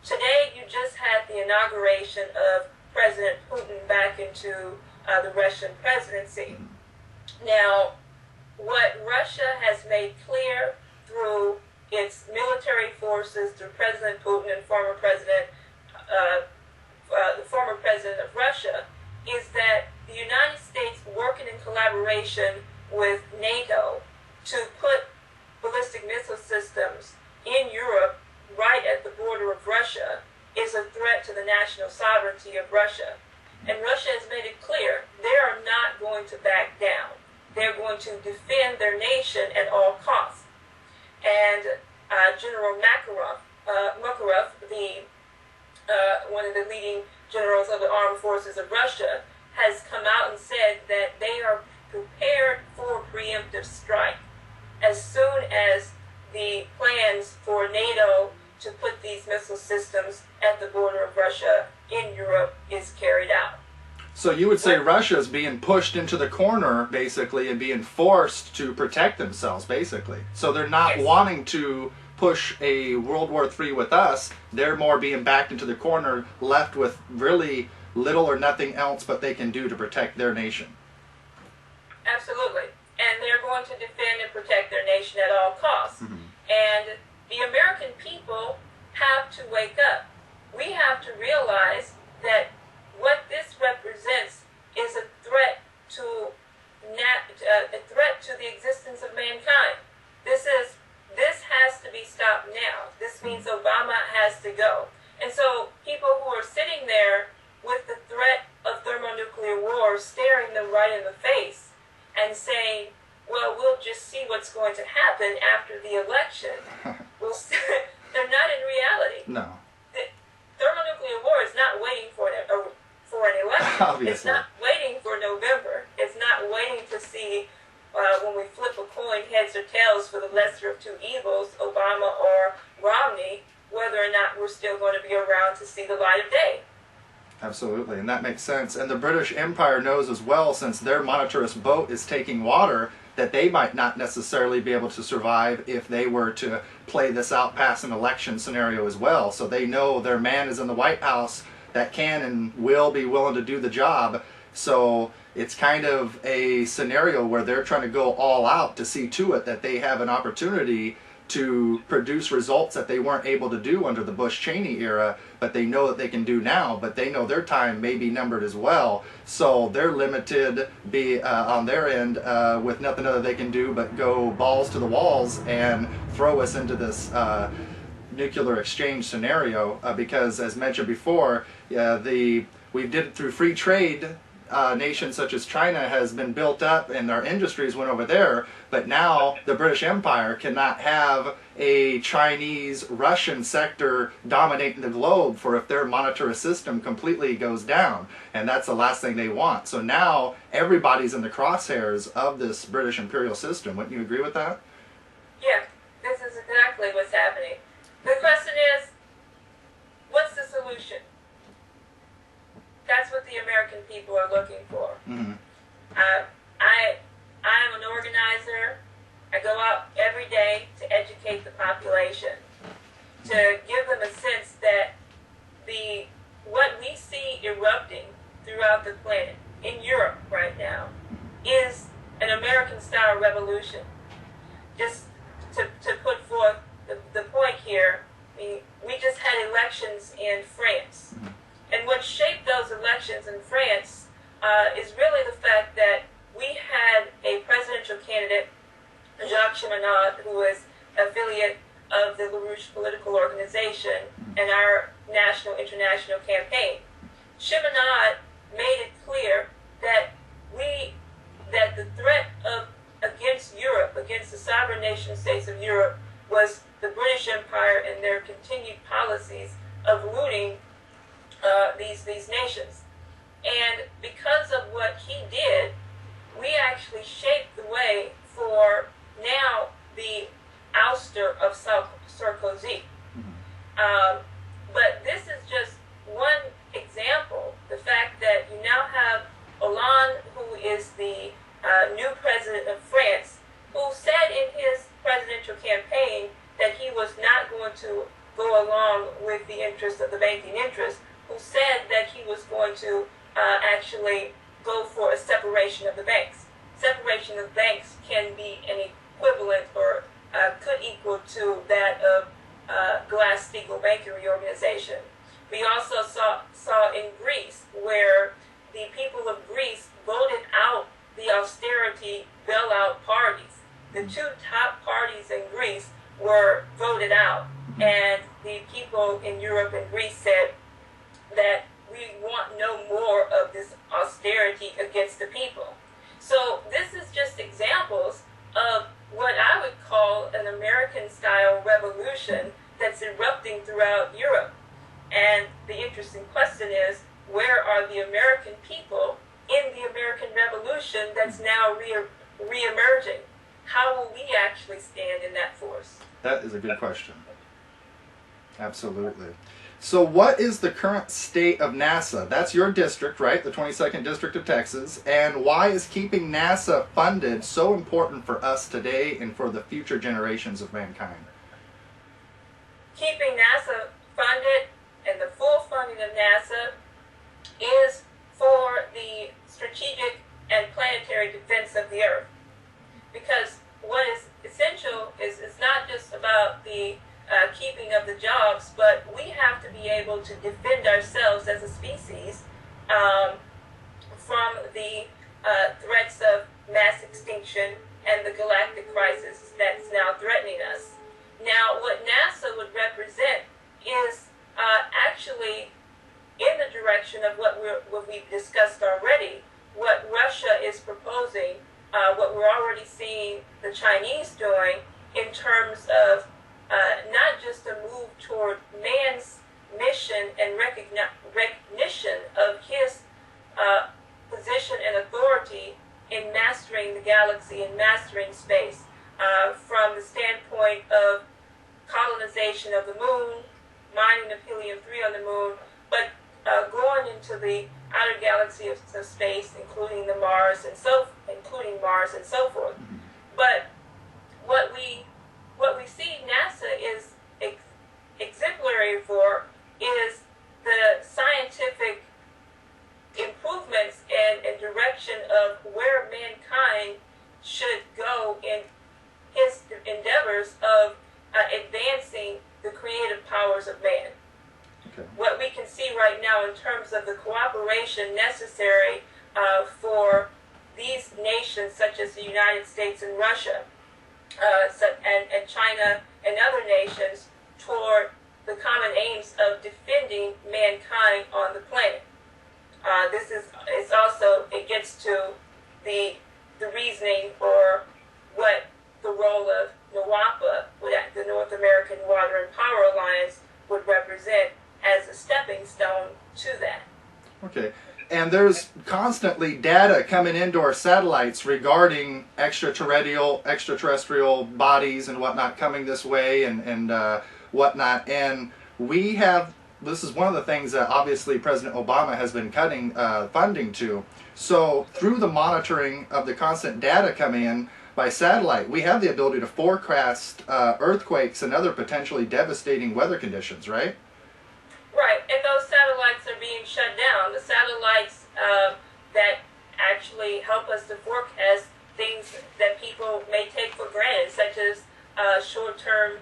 Today, you just had inauguration of President Putin back into the Russian presidency. Now, what Russia has made clear through its military forces, through President Putin and the former president of Russia, is that the United States, working in collaboration with NATO to put ballistic missile systems in Europe right at the border of Russia, is a threat to the national sovereignty of Russia. And Russia has made it clear they are not going to back down. They're going to defend their nation at all costs. And General Makarov, one of the leading generals of the armed forces of Russia, has come out and said that they are prepared for preemptive strike as soon as the plans for NATO to put these missile systems at the border of Russia in Europe is carried out. So you would say Russia is being pushed into the corner, basically, and being forced to protect themselves, basically. So they're not wanting to push a World War III with us. They're more being backed into the corner, left with really little or nothing else but they can do to protect their nation. Absolutely. And they're going to defend and protect their nation at all costs. And the American people have to wake up. We have to realize that what this represents is a threat to the existence of mankind. This has to be stopped now. This means Obama has to go. And so people who are sitting there with the threat of thermonuclear war staring them right in the face and saying, well, we'll just see what's going to happen after the election. They're not in reality. No. The thermonuclear war is not waiting for an election. Obviously. It's not waiting for November. It's not waiting to see when we flip a coin, heads or tails, for the lesser of two evils, Obama or Romney, whether or not we're still going to be around to see the light of day. Absolutely, and that makes sense. And the British Empire knows as well, since their monetarist boat is taking water, that they might not necessarily be able to survive if they were to play this out past an election scenario as well. So they know their man is in the White House that can and will be willing to do the job. So it's kind of a scenario where they're trying to go all out to see to it that they have an opportunity to produce results that they weren't able to do under the Bush-Cheney era, but they know that they can do now, but they know their time may be numbered as well. So they're limited on their end with nothing other they can do but go balls to the walls and throw us into this nuclear exchange scenario because, as mentioned before, we did it through free trade. Nations such as China has been built up and our industries went over there, but now the British Empire cannot have a Chinese-Russian sector dominating the globe for if their monetarist system completely goes down, and that's the last thing they want. So now everybody's in the crosshairs of this British imperial system. Wouldn't you agree with that? Yeah, this is exactly what's happening. The question is, what's the solution? That's what the American people are looking for. Mm-hmm. I'm an organizer. I go out every day to educate the population, to give them a sense that what we see erupting throughout the planet, in Europe right now, is an American-style revolution. Just to put forth the point here, we just had elections in France. And what shaped those elections in France is really the fact that we had a presidential candidate, Jacques Cheminade, who is affiliate of the LaRouche political organization and our national international campaign. Cheminade made it clear that the threat against Europe, against the sovereign nation states of Europe, was the British Empire and their continued policies of looting these nations. And because of what he did, we actually shaped the way for now the ouster of Sarkozy. But this is just one example. The fact that you now have Hollande, who is the new president of France, who said in his presidential campaign that he was not going to go along with the interests of the banking interests, who said that he was going to actually go for a separation of the banks. Separation of banks can be an equivalent or could equal to that of Glass-Steagall banking reorganization. We also saw in Greece where the people of Greece voted out the austerity bailout parties. The two top parties in Greece were voted out, and the people in Europe and Greece said that we want no more of this austerity against the people. So this is just examples of what I would call an American-style revolution that's erupting throughout Europe. And the interesting question is, where are the American people in the American Revolution that's now re-emerging? How will we actually stand in that force? That is a good question. Absolutely. So what is the current state of NASA? That's your district, right? The 22nd District of Texas. And why is keeping NASA funded so important for us today and for the future generations of mankind? Keeping NASA funded and the full funding of NASA is for the strategic and planetary defense of the Earth. Because what is essential is it's not just about the keeping of the jobs, but we have to be able to defend ourselves as a species from the threats of mass extinction and the galactic crisis that's now threatening us. Now, what NASA would represent is actually in the direction of what we've discussed already, what Russia is proposing, what we're already seeing the Chinese doing in terms of not just a move toward man's mission and recognition of his position and authority in mastering the galaxy and mastering space from the standpoint of colonization of the moon, mining of helium-3 on the moon, but going into the outer galaxy of space, including Mars and so forth. But what we see NASA is exemplary for is the scientific improvements and direction of where mankind should go in his endeavors of advancing the creative powers of man. Okay. What we can see right now in terms of the cooperation necessary for these nations such as the United States and Russia and China and other nations toward the common aims of defending mankind on the planet. It gets to the reasoning or what the role of NWAPA, the North American Water and Power Alliance, would represent as a stepping stone to that. Okay. And there's constantly data coming into our satellites regarding extraterrestrial bodies and whatnot coming this way and whatnot. And we have, this is one of the things that obviously President Obama has been cutting funding to. So through the monitoring of the constant data coming in by satellite, we have the ability to forecast earthquakes and other potentially devastating weather conditions, right? Right, and those satellites are being shut down. The satellites that actually help us to forecast things that people may take for granted, such as short-term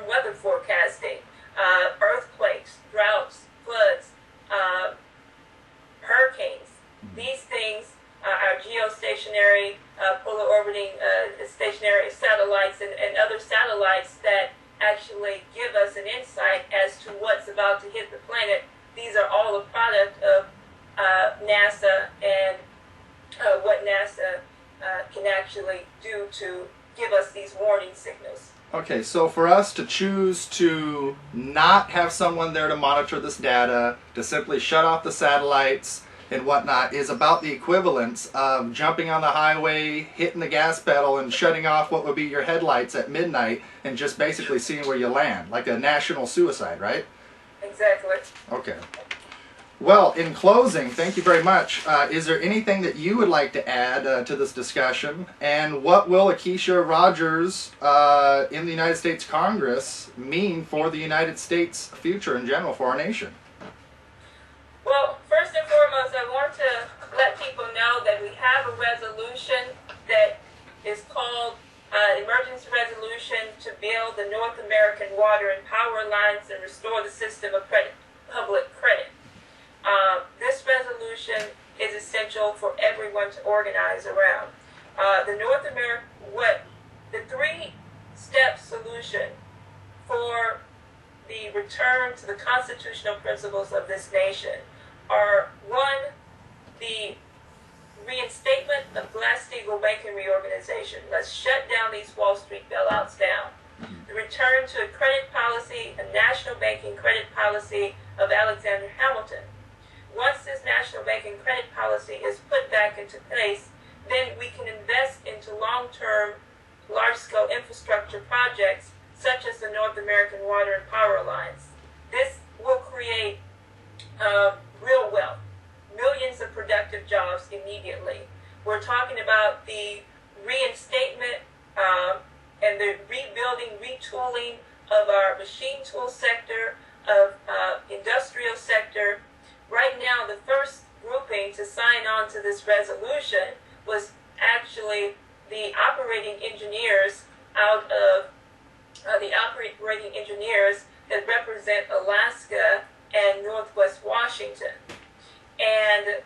weather forecasting, earthquakes, droughts, floods, hurricanes. These things are geostationary, polar orbiting stationary satellites and other satellites that actually give us an insight as to what's about to hit the planet. These are all a product of NASA and what NASA can actually do to give us these warning signals. Okay, so for us to choose to not have someone there to monitor this data, to simply shut off the satellites and whatnot, is about the equivalence of jumping on the highway, hitting the gas pedal, and shutting off what would be your headlights at midnight and just basically seeing where you land, like a national suicide, right? Exactly. Okay. Well, in closing, thank you very much. Is there anything that you would like to add to this discussion? And what will Kesha Rogers in the United States Congress mean for the United States future in general, for our nation? want to let people know that we have a resolution that is called Emergency Resolution to build the North American Water and Power Lines and restore the system of public credit. This resolution is essential for everyone to organize around. The three-step solution for the return to the constitutional principles of this nation are: one, the reinstatement of Glass-Steagall Banking reorganization. Let's shut down these Wall Street bailouts down. The return to a credit policy, a national banking credit policy of Alexander Hamilton. Once this national banking credit policy is put back into place, then we can invest into long-term, large-scale infrastructure projects such as the North American Water and Power Lines. This will create real wealth, millions of productive jobs immediately. We're talking about the reinstatement and the rebuilding, retooling of our machine tool sector, of industrial sector. Right now, the first grouping to sign on to this resolution was actually the operating engineers that represent Alaska and Northwest Washington. And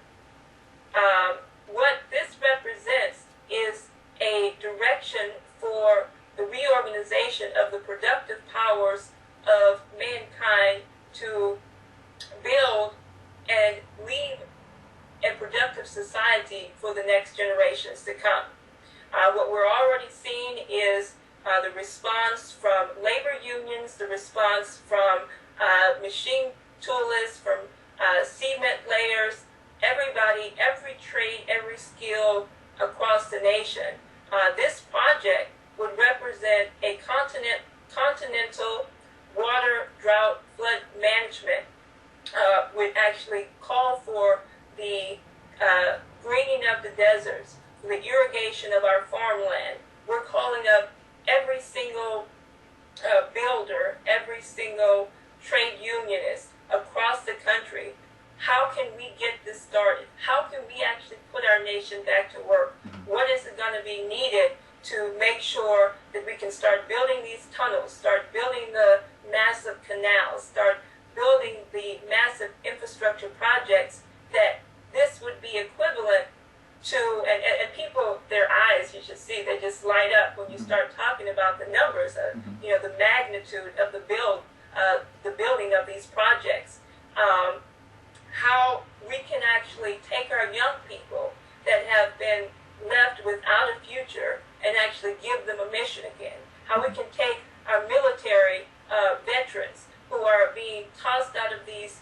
what this represents is a direction for the reorganization of the productive powers of mankind to build and leave a productive society for the next generations to come. What we're already seeing is the response from labor unions, the response from machine toolists, from cement layers, everybody, every trade, every skill across the nation. This project would represent a continental water, drought, flood management, would actually call for the greening of the deserts, the irrigation of our farmland. We're calling up every single builder, every single trade unionist across the country. How can we get this started? How can we actually put our nation back to work? What is it going to be needed to make sure that we can start building these tunnels, start building the massive canals, start building the massive infrastructure projects that this would be equivalent to, and people, their eyes, you should see, they just light up when you start talking about the numbers, the magnitude of the building of these projects. How we can actually take our young people that have been left without a future and actually give them a mission again. How we can take our military veterans who are being tossed out of these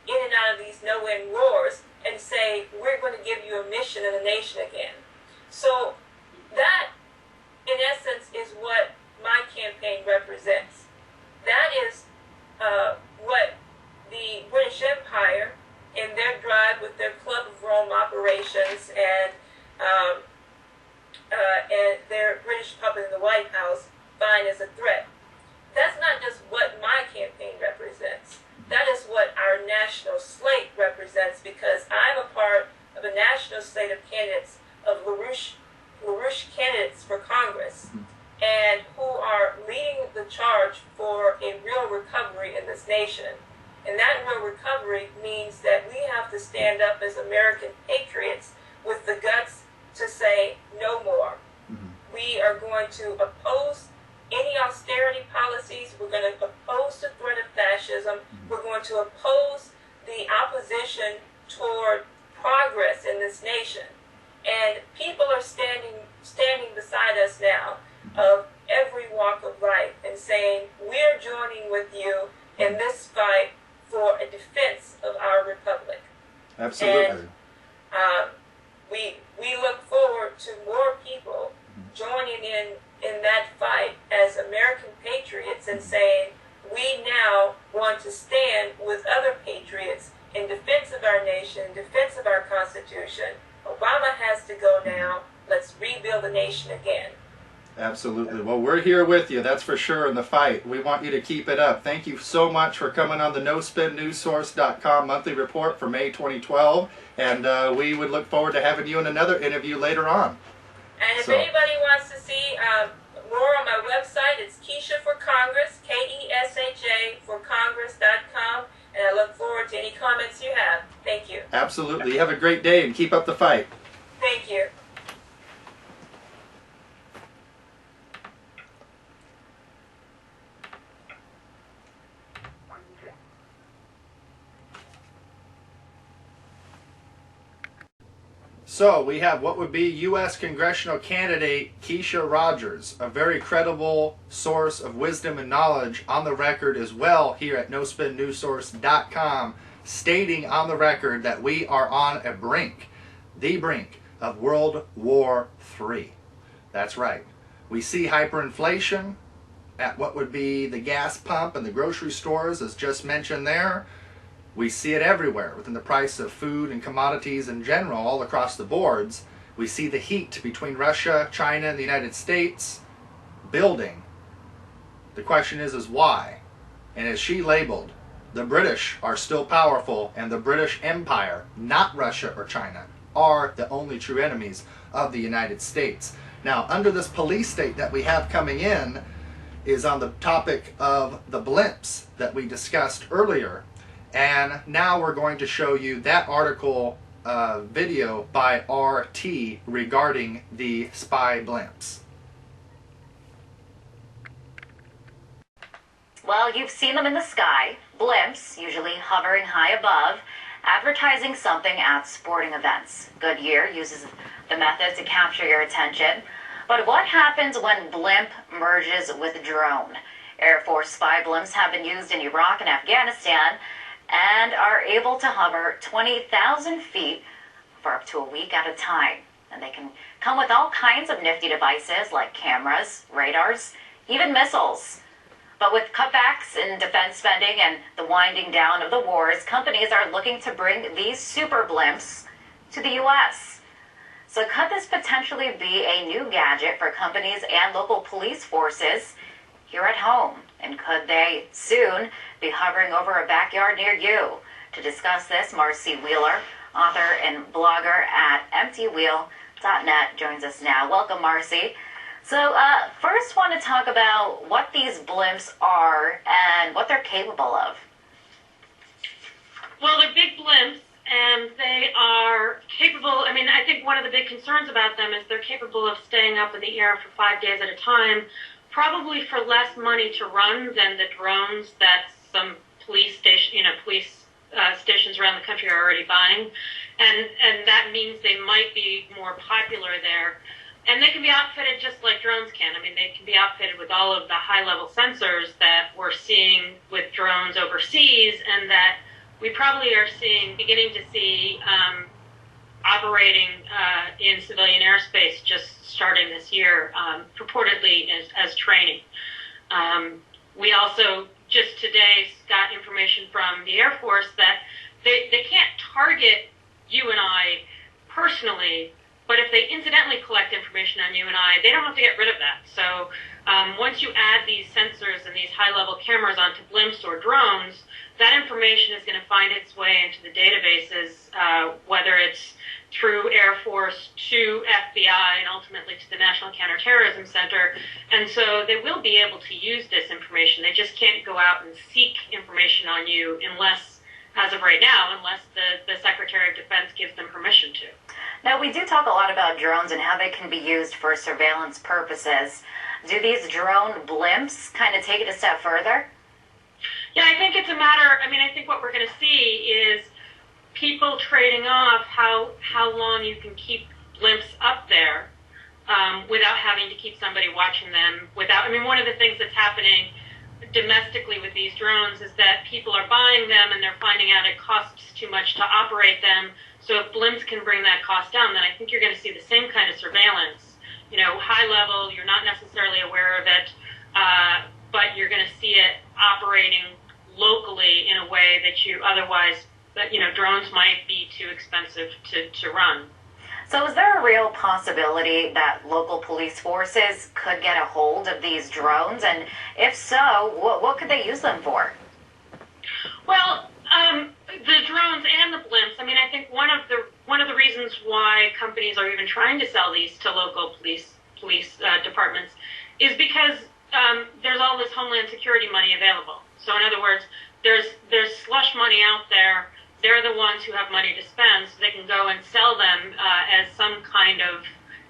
in and out of these no-win wars and say, we're going to give you a mission and a nation again. So that, in essence, is what my campaign represents. That is what the British Empire, in their drive with their Club of Rome operations and their British puppet in the White House, find as a threat. That's not just what my campaign represents. That is what our national slate represents, because I'm a part of a national slate of candidates, of LaRouche candidates for Congress, and who are leading the charge for a real recovery in this nation. And that real recovery means that we have to stand up as American patriots with the guts to say no more. We are going to oppose any austerity policies. We're going to oppose the threat of fascism. We're going to oppose the opposition toward progress in this nation. And people are standing beside us now, of every walk of life, and saying, we're joining with you in this fight for a defense of our republic. Absolutely. And we look forward to more people joining in that fight as American patriots and saying, we now want to stand with other patriots in defense of our nation, in defense of our Constitution. Obama has to go now. Let's rebuild the nation again. Absolutely. Well, we're here with you, that's for sure, in the fight. We want you to keep it up. Thank you so much for coming on the NoSpinNewsSource.com monthly report for May 2012, and we would look forward to having you in another interview later on. And if anybody wants to see more on my website, it's Kesha for Congress, KESHA for Congress.com, and I look forward to any comments you have. Thank you. Absolutely. Have a great day and keep up the fight. Thank you. So we have what would be U.S. Congressional Candidate Kesha Rogers, a very credible source of wisdom and knowledge on the record as well here at NoSpinNewsSource.com, stating on the record that we are on a brink, the brink of World War III. That's right. We see hyperinflation at what would be the gas pump and the grocery stores, as just mentioned there. We see it everywhere within the price of food and commodities in general, all across the boards. We see the heat between Russia, China, and the United States building. The question is why? And as she labeled, the British are still powerful, and the British Empire, not Russia or China, are the only true enemies of the United States. Now, under this police state that we have coming in is on the topic of the blimps that we discussed earlier. And now we're going to show you that article video by RT regarding the spy blimps. Well, you've seen them in the sky, blimps, usually hovering high above, advertising something at sporting events. Goodyear uses the method to capture your attention. But what happens when blimp merges with drone? Air Force spy blimps have been used in Iraq and Afghanistan and are able to hover 20,000 feet for up to a week at a time. And they can come with all kinds of nifty devices like cameras, radars, even missiles. But with cutbacks in defense spending and the winding down of the wars, companies are looking to bring these super blimps to the U.S. So could this potentially be a new gadget for companies and local police forces here at home? And could they soon be hovering over a backyard near you? To discuss this, Marcy Wheeler, author and blogger at emptywheel.net, joins us now. Welcome, Marcy. So first want to talk about what these blimps are and what they're capable of. Well, they're big blimps, and they are capable, I think one of the big concerns about them is they're capable of staying up in the air for 5 days at a time, probably for less money to run than the drones that some police stations around the country are already buying, and that means they might be more popular there. And they can be outfitted just like drones can. They can be outfitted with all of the high-level sensors that we're seeing with drones overseas, and that we probably are beginning to see operating in civilian airspace just starting this year, purportedly as training. We also just today got information from the Air Force that they can't target you and I personally, but if they incidentally collect information on you and I, they don't have to get rid of that. So once you add these sensors and these high-level cameras onto blimps or drones, that information is going to find its way into the databases, whether it's through Air Force to FBI and ultimately to the National Counterterrorism Center. And so they will be able to use this information. They just can't go out and seek information on you unless, as of right now, unless the Secretary of Defense gives them permission to. Now, we do talk a lot about drones and how they can be used for surveillance purposes. Do these drone blimps kind of take it a step further? Yeah, I think it's a matter, I think what we're going to see is people trading off how long you can keep blimps up there without having to keep somebody watching them. One of the things that's happening domestically with these drones is that people are buying them and they're finding out it costs too much to operate them. So if blimps can bring that cost down, then I think you're going to see the same kind of surveillance. High level, you're not necessarily aware of it, but you're going to see it operating locally in a way that you otherwise, drones might be too expensive to run. So is there a real possibility that local police forces could get a hold of these drones? And if so, what could they use them for? Well, the drones and the blimps. I mean, I think one of the reasons why companies are even trying to sell these to local police departments is because there's all this Homeland Security money available. So in other words, there's slush money out there. They're the ones who have money to spend, so they can go and sell them as some kind of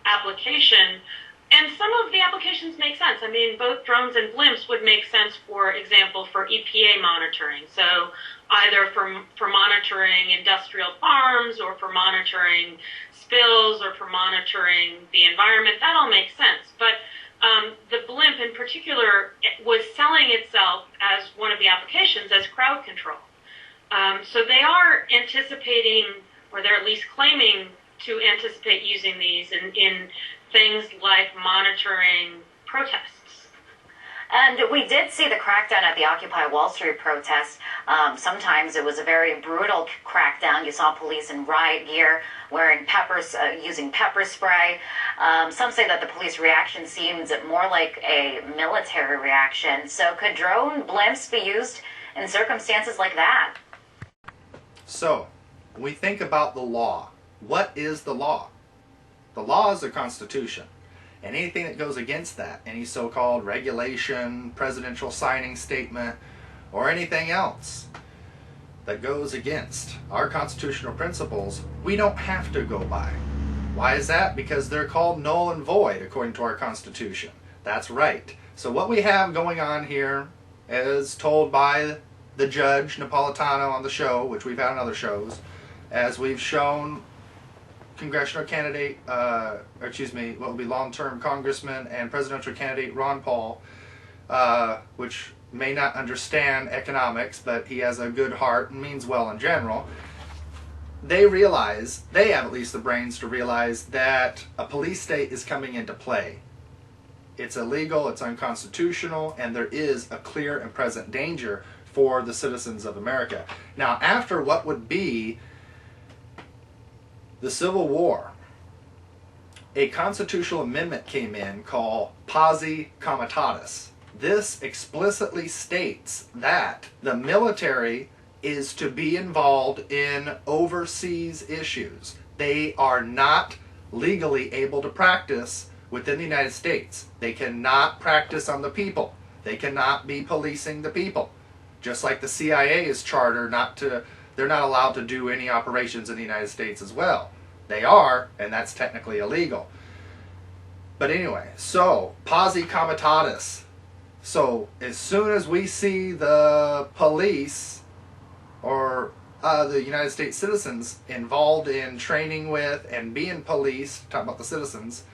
application. And some of the applications make sense. I mean, both drones and blimps would make sense, for example, for EPA monitoring. So either for monitoring industrial farms, or for monitoring spills, or for monitoring the environment. That all makes sense. But the blimp in particular was selling itself as one of the applications as crowd control. So they are anticipating, or they're at least claiming to anticipate using these in things like monitoring protests. And we did see the crackdown at the Occupy Wall Street protest. Sometimes it was a very brutal crackdown. You saw police in riot gear wearing using pepper spray. Some say that the police reaction seems more like a military reaction. So could drone blimps be used in circumstances like that? So, when we think about the law, what is the law? The law is the Constitution. And anything that goes against that, any so-called regulation, presidential signing statement, or anything else that goes against our constitutional principles, we don't have to go by. Why is that? Because they're called null and void according to our Constitution. That's right. So what we have going on here, as told by the judge Napolitano on the show, which we've had on other shows, as we've shown Congressional Candidate, what would be long-term Congressman and presidential candidate Ron Paul, which may not understand economics, but he has a good heart and means well in general. They have at least the brains to realize that a police state is coming into play. It's illegal, it's unconstitutional, and there is a clear and present danger for the citizens of America. Now, after what would be the Civil War, a constitutional amendment came in called Posse Comitatus. This explicitly states that the military is to be involved in overseas issues. They are not legally able to practice within the United States. They cannot practice on the people. They cannot be policing the people. Just like the CIA is chartered they're not allowed to do any operations in the United States as well. They are, and that's technically illegal. But anyway, so, Posse Comitatus. So, as soon as we see the police or the United States citizens involved in training with and being policed, talking about the citizens,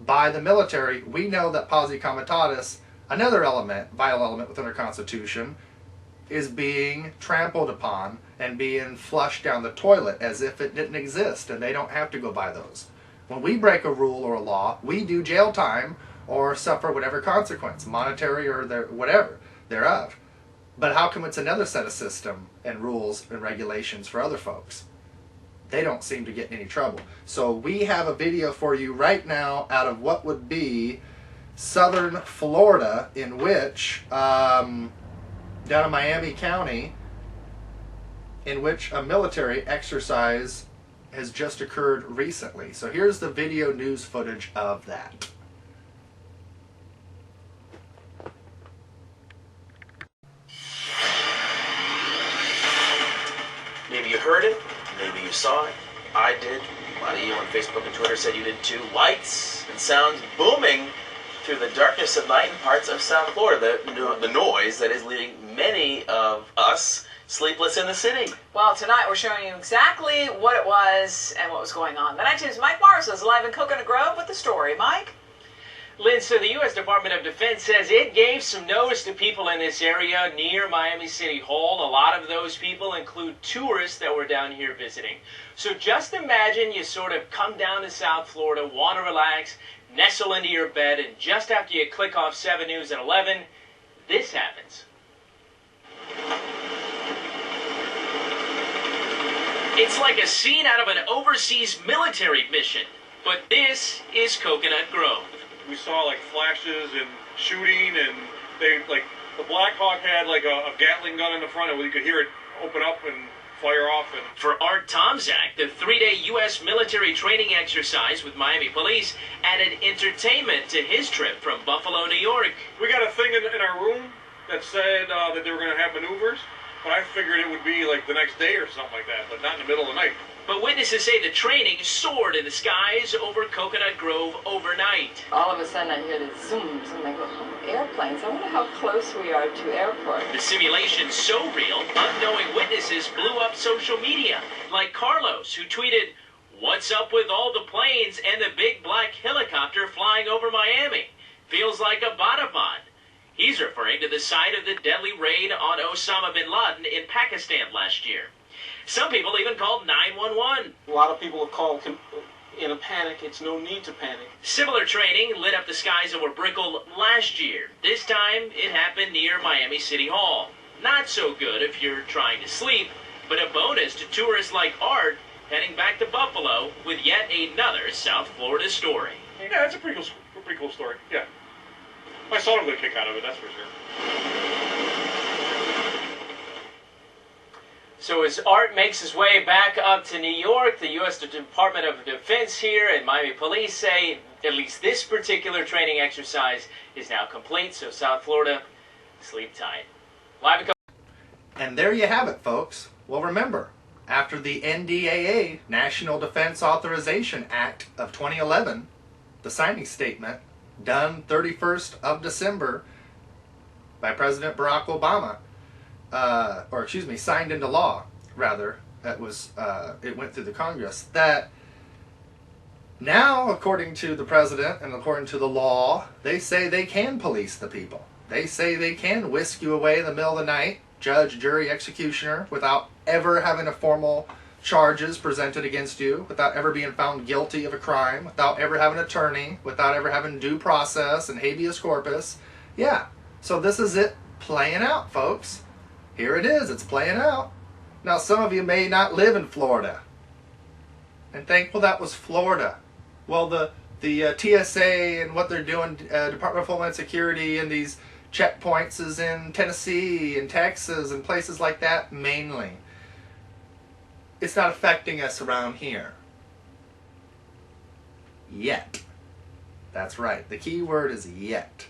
by the military, we know that Posse Comitatus, another vital element within our Constitution, is being trampled upon and being flushed down the toilet as if it didn't exist, and they don't have to go by those. When we break a rule or a law, we do jail time or suffer whatever consequence, monetary or whatever thereof. But how come it's another set of system and rules and regulations for other folks? They don't seem to get in any trouble. So we have a video for you right now out of what would be southern Florida, in which down in Miami County, in which a military exercise has just occurred recently. So here's the video news footage of that. Maybe you heard it, maybe you saw it. I did. A lot of you on Facebook and Twitter said you did too. Lights and sounds booming through the darkness of night in parts of South Florida. The noise that is leaving many of us sleepless in the city. Well, tonight we're showing you exactly what it was and what was going on. The 19's Mike Morris is live in Coconut Grove with the story. Mike? Lynn, so the U.S. Department of Defense says it gave some notice to people in this area near Miami City Hall. A lot of those people include tourists that were down here visiting. So just imagine you sort of come down to South Florida, want to relax, nestle into your bed, and just after you click off 7 News at 11, this happens. It's like a scene out of an overseas military mission. But this is Coconut Grove. We saw like flashes and shooting, and they like the Black Hawk had like a Gatling gun in the front, and you could hear it open up and fire off. And for Art Tomczak, the 3-day U.S. military training exercise with Miami police added entertainment to his trip from Buffalo, New York. We got a thing in our room that said that they were going to have maneuvers, but I figured it would be like the next day or something like that, but not in the middle of the night. But witnesses say the training soared in the skies over Coconut Grove overnight. All of a sudden I hear the zooms and I go, oh, airplanes. I wonder how close we are to airport. The simulation's so real, unknowing witnesses blew up social media, like Carlos, who tweeted, "What's up with all the planes and the big black helicopter flying over Miami? Feels like a Badabad." He's referring to the site of the deadly raid on Osama bin Laden in Pakistan last year. Some people even called 911. A lot of people have called in a panic. It's no need to panic. Similar training lit up the skies over Brickell last year. This time, it happened near Miami City Hall. Not so good if you're trying to sleep, but a bonus to tourists like Art heading back to Buffalo with yet another South Florida story. Yeah, it's a pretty cool story. Yeah. My son will get a kick out of it, that's for sure. So as Art makes his way back up to New York, the U.S. Department of Defense here and Miami police say at least this particular training exercise is now complete. So South Florida, sleep tight. Live. And there you have it, folks. Well, remember, after the NDAA, National Defense Authorization Act of 2011, the signing statement done 31st of December by President Barack Obama, signed into law, rather, it went through the Congress, that now, according to the president and according to the law, they say they can police the people. They say they can whisk you away in the middle of the night, judge, jury, executioner, without ever having a formal charges presented against you, without ever being found guilty of a crime, without ever having an attorney, without ever having due process and habeas corpus. Yeah, so this is it playing out, folks. Here it is, it's playing out. Now, some of you may not live in Florida and think, well, that was Florida. Well, the TSA and what they're doing, Department of Homeland Security and these checkpoints is in Tennessee and Texas and places like that mainly. It's not affecting us around here. Yet. That's right. The key word is yet.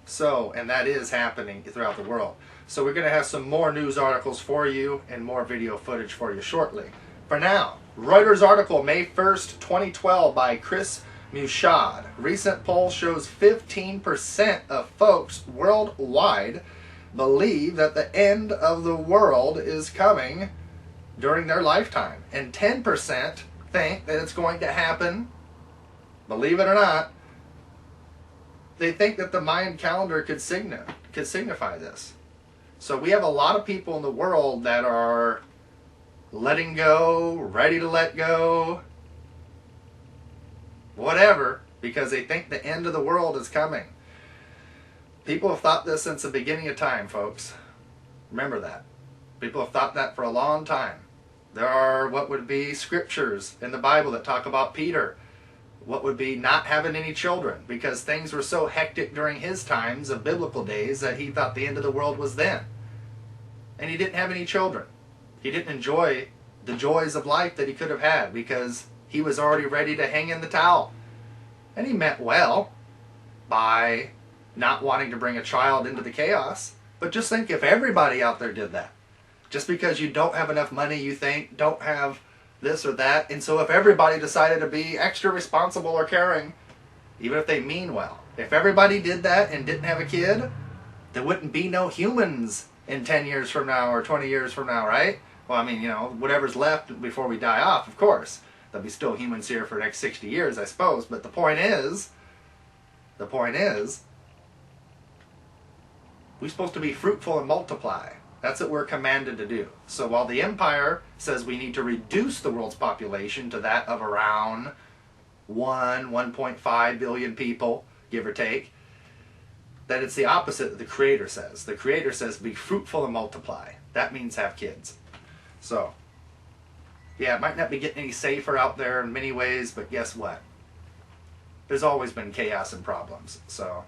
So, and that is happening throughout the world. So we're going to have some more news articles for you and more video footage for you shortly. For now, Reuters article May 1st, 2012 by Chris Mushad. Recent poll shows 15% of folks worldwide believe that the end of the world is coming during their lifetime. And 10% think that it's going to happen, believe it or not, they think that the Mayan calendar could signify this. So we have a lot of people in the world that are letting go, ready to let go, whatever, because they think the end of the world is coming. People have thought this since the beginning of time, folks. Remember that. People have thought that for a long time. There are what would be scriptures in the Bible that talk about Peter, what would be not having any children, because things were so hectic during his times of biblical days that he thought the end of the world was then. And he didn't have any children. He didn't enjoy the joys of life that he could have had because he was already ready to hang in the towel. And he meant well by not wanting to bring a child into the chaos. But just think if everybody out there did that. Just because you don't have enough money, you think, don't have this or that. And so if everybody decided to be extra responsible or caring, even if they mean well, if everybody did that and didn't have a kid, there wouldn't be no humans in 10 years from now or 20 years from now, right? Well, I mean, you know, whatever's left before we die off, of course. There'll be still humans here for the next 60 years, I suppose. But the point is, we're supposed to be fruitful and multiply. That's what we're commanded to do. So while the empire says we need to reduce the world's population to that of around 1.5 billion people, give or take, that it's the opposite that the Creator says. The Creator says be fruitful and multiply. That means have kids. So, Yeah, it might not be getting any safer out there in many ways, but guess what? There's always been chaos and problems. So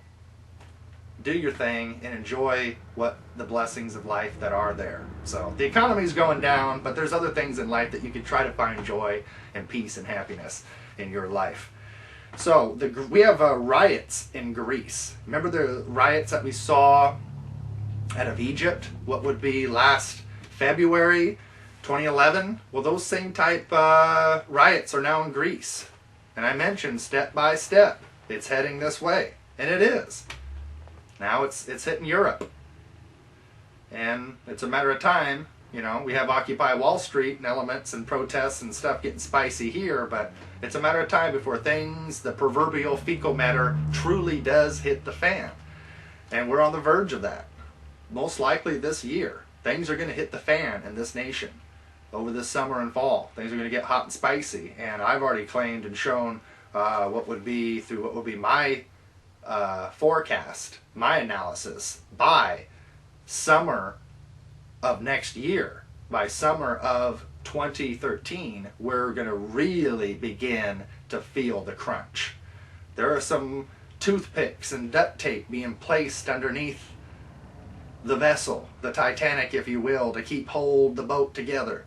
do your thing and enjoy what the blessings of life that are there. So the economy's going down, but there's other things in life that you can try to find joy and peace and happiness in your life. So we have riots in Greece. Remember the riots that we saw out of Egypt? What would be last February 2011? Well, those same type riots are now in Greece. And I mentioned step by step, it's heading this way. And it is. Now it's hitting Europe. And it's a matter of time. You know, we have Occupy Wall Street and elements and protests and stuff getting spicy here, but it's a matter of time before things, the proverbial fecal matter, truly does hit the fan. And we're on the verge of that. Most likely this year, things are going to hit the fan in this nation. Over this summer and fall, things are going to get hot and spicy. And I've already claimed and shown what would be my forecast, my analysis, by summer of next year, by summer of 2013, we're going to really begin to feel the crunch. There are some toothpicks and duct tape being placed underneath the vessel, the Titanic, if you will, to hold the boat together.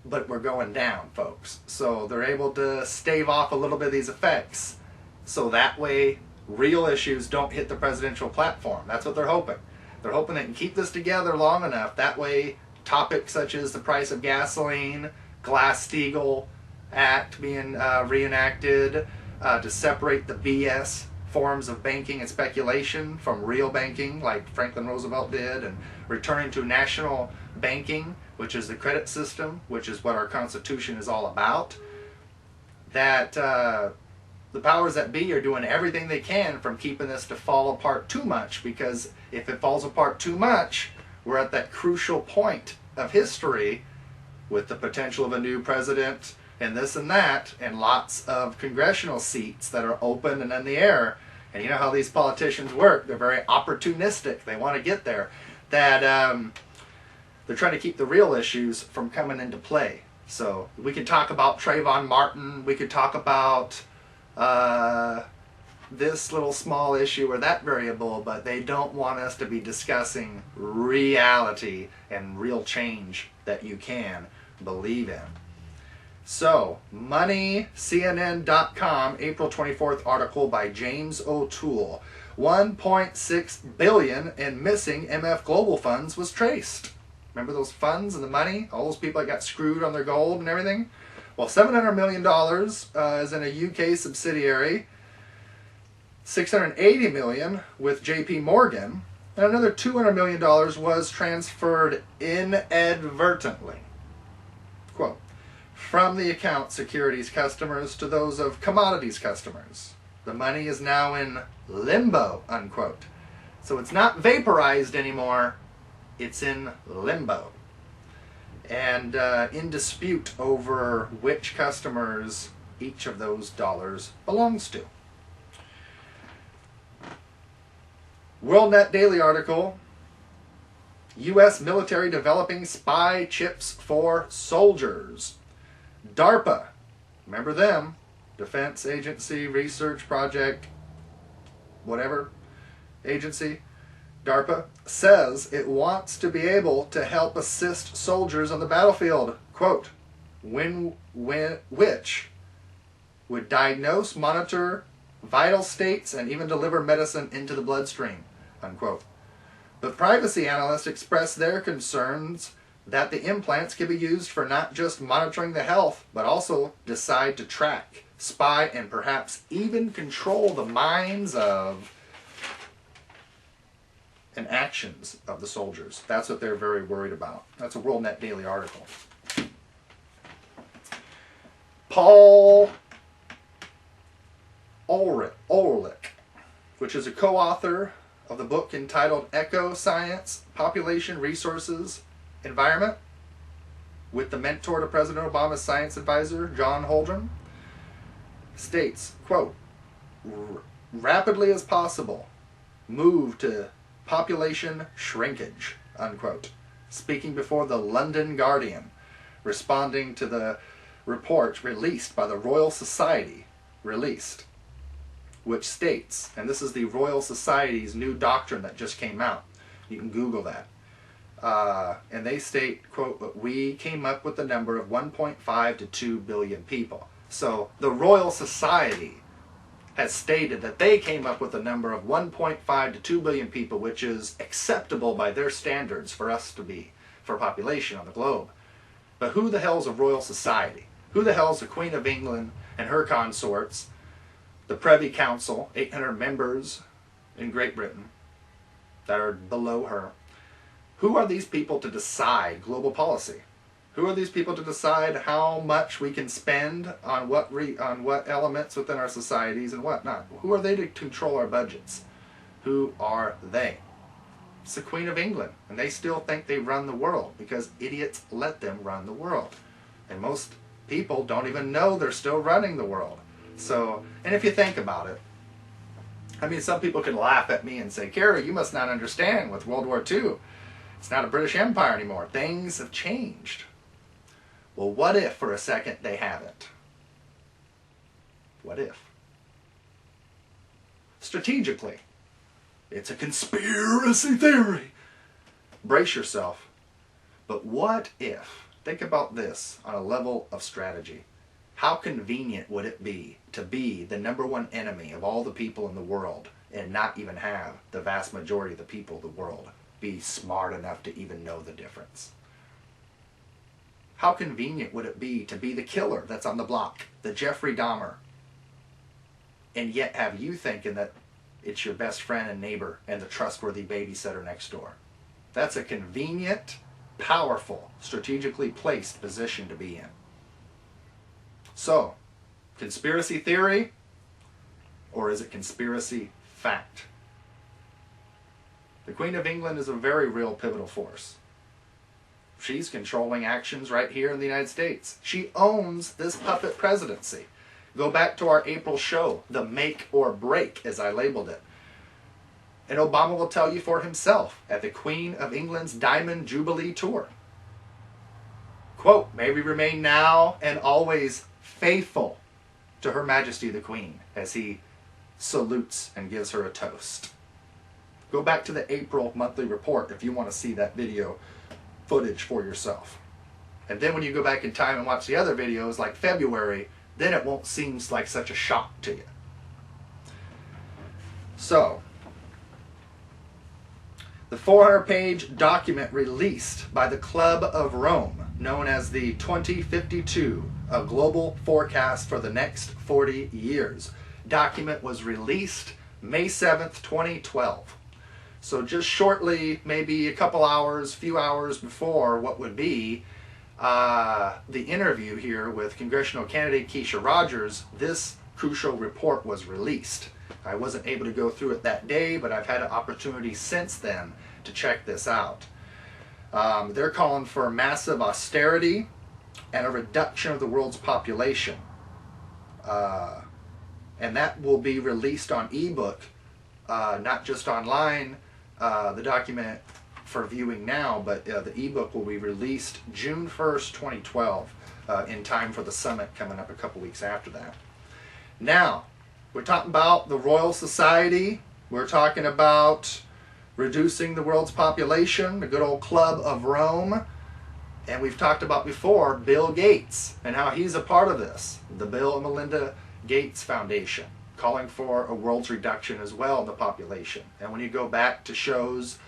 But we're going down, folks. So they're able to stave off a little bit of these effects. So that way, real issues don't hit the presidential platform. That's what they're hoping. They're hoping they can keep this together long enough. That way, topics such as the price of gasoline, Glass-Steagall Act being reenacted to separate the BS forms of banking and speculation from real banking, like Franklin Roosevelt did, and returning to national banking, which is the credit system, which is what our Constitution is all about. That the powers that be are doing everything they can from keeping this to fall apart too much, because if it falls apart too much, we're at that crucial point of history with the potential of a new president and this and that, and lots of congressional seats that are open and in the air. And you know how these politicians work. They're very opportunistic. They want to get there. That they're trying to keep the real issues from coming into play. So we could talk about Trayvon Martin. We could talk about this little small issue or that variable, but they don't want us to be discussing reality and real change that you can believe in. So, MoneyCNN.com, April 24th article by James O'Toole. 1.6 billion in missing MF Global funds was traced. Remember those funds and the money? All those people that got screwed on their gold and everything? Well, $700 million is in a UK subsidiary, $680 million with JP Morgan, and another $200 million was transferred inadvertently. Quote, from the account securities customers to those of commodities customers. The money is now in limbo, unquote. So it's not vaporized anymore, it's in limbo. And in dispute over which customers each of those dollars belongs to. WorldNet Daily article, U.S. military developing spy chips for soldiers. DARPA, remember them, Defense Agency, Research Project, whatever agency, DARPA, says it wants to be able to help assist soldiers on the battlefield, quote, which would diagnose, monitor vital states, and even deliver medicine into the bloodstream, unquote. But privacy analysts expressed their concerns that the implants can be used for not just monitoring the health, but also decide to track, spy, and perhaps even control the minds of and actions of the soldiers. That's what they're very worried about. That's a WorldNet Daily article. Paul Ulrich, which is a co-author of the book entitled Eco Science, Population, Resources, Environment, with the mentor to President Obama's science advisor, John Holdren, states, quote, rapidly as possible, move to population shrinkage, unquote. Speaking before the London Guardian, responding to the report released by the Royal Society, which states, and this is the Royal Society's new doctrine that just came out. You can Google that. And they state, quote, we came up with the number of 1.5 to 2 billion people. So the Royal Society has stated that they came up with a number of 1.5 to 2 billion people, which is acceptable by their standards for us to be, for population on the globe. But who the hell's a Royal Society? Who the hell's the Queen of England and her consorts, the Privy Council, 800 members in Great Britain that are below her? Who are these people to decide global policy? Who are these people to decide how much we can spend on what elements within our societies and whatnot? Who are they to control our budgets? Who are they? It's the Queen of England, and they still think they run the world because idiots let them run the world. And most people don't even know they're still running the world. So, and if you think about it, I mean, some people can laugh at me and say, Kari, you must not understand with World War II. It's not a British Empire anymore. Things have changed. Well, what if for a second they haven't? What if? Strategically, it's a conspiracy theory. Brace yourself. But what if? Think about this on a level of strategy. How convenient would it be to be the #1 enemy of all the people in the world and not even have the vast majority of the people of the world be smart enough to even know the difference? How convenient would it be to be the killer that's on the block, the Jeffrey Dahmer, and yet have you thinking that it's your best friend and neighbor and the trustworthy babysitter next door? That's a convenient, powerful, strategically placed position to be in. So, conspiracy theory, or is it conspiracy fact? The Queen of England is a very real pivotal force. She's controlling actions right here in the United States. She owns this puppet presidency. Go back to our April show, the make or break, as I labeled it. And Obama will tell you for himself at the Queen of England's Diamond Jubilee Tour. Quote, may we remain now and always faithful to Her Majesty the Queen, as he salutes and gives her a toast. Go back to the April monthly report if you want to see that video footage for yourself. And then when you go back in time and watch the other videos like February, then it won't seem like such a shock to you. So, the 400-page document released by the Club of Rome, known as the 2052, a global forecast for the next 40 years. Document was released May 7th, 2012. So just shortly, maybe a couple hours, few hours before what would be the interview here with Congressional Candidate Kesha Rogers, this crucial report was released. I wasn't able to go through it that day, but I've had an opportunity since then to check this out. They're calling for massive austerity and a reduction of the world's population. And that will be released on ebook, not just online, the document for viewing now, but the ebook will be released June 1st, 2012, in time for the summit coming up a couple weeks after that. Now, we're talking about the Royal Society. We're talking about reducing the world's population, the good old Club of Rome. And we've talked about before Bill Gates and how he's a part of this, the Bill and Melinda Gates Foundation, calling for a world's reduction as well in the population. And when you go back to shows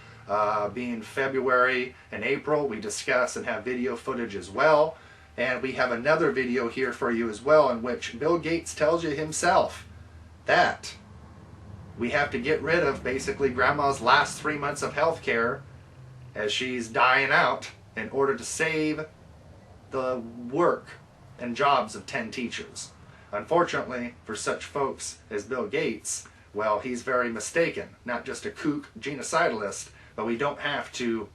being February and April, we discuss and have video footage as well. And we have another video here for you as well in which Bill Gates tells you himself that we have to get rid of basically grandma's last 3 months of health care as she's dying out in order to save the work and jobs of 10 teachers. Unfortunately, for such folks as Bill Gates, well, he's very mistaken. Not just a kook genocidalist, but we don't have to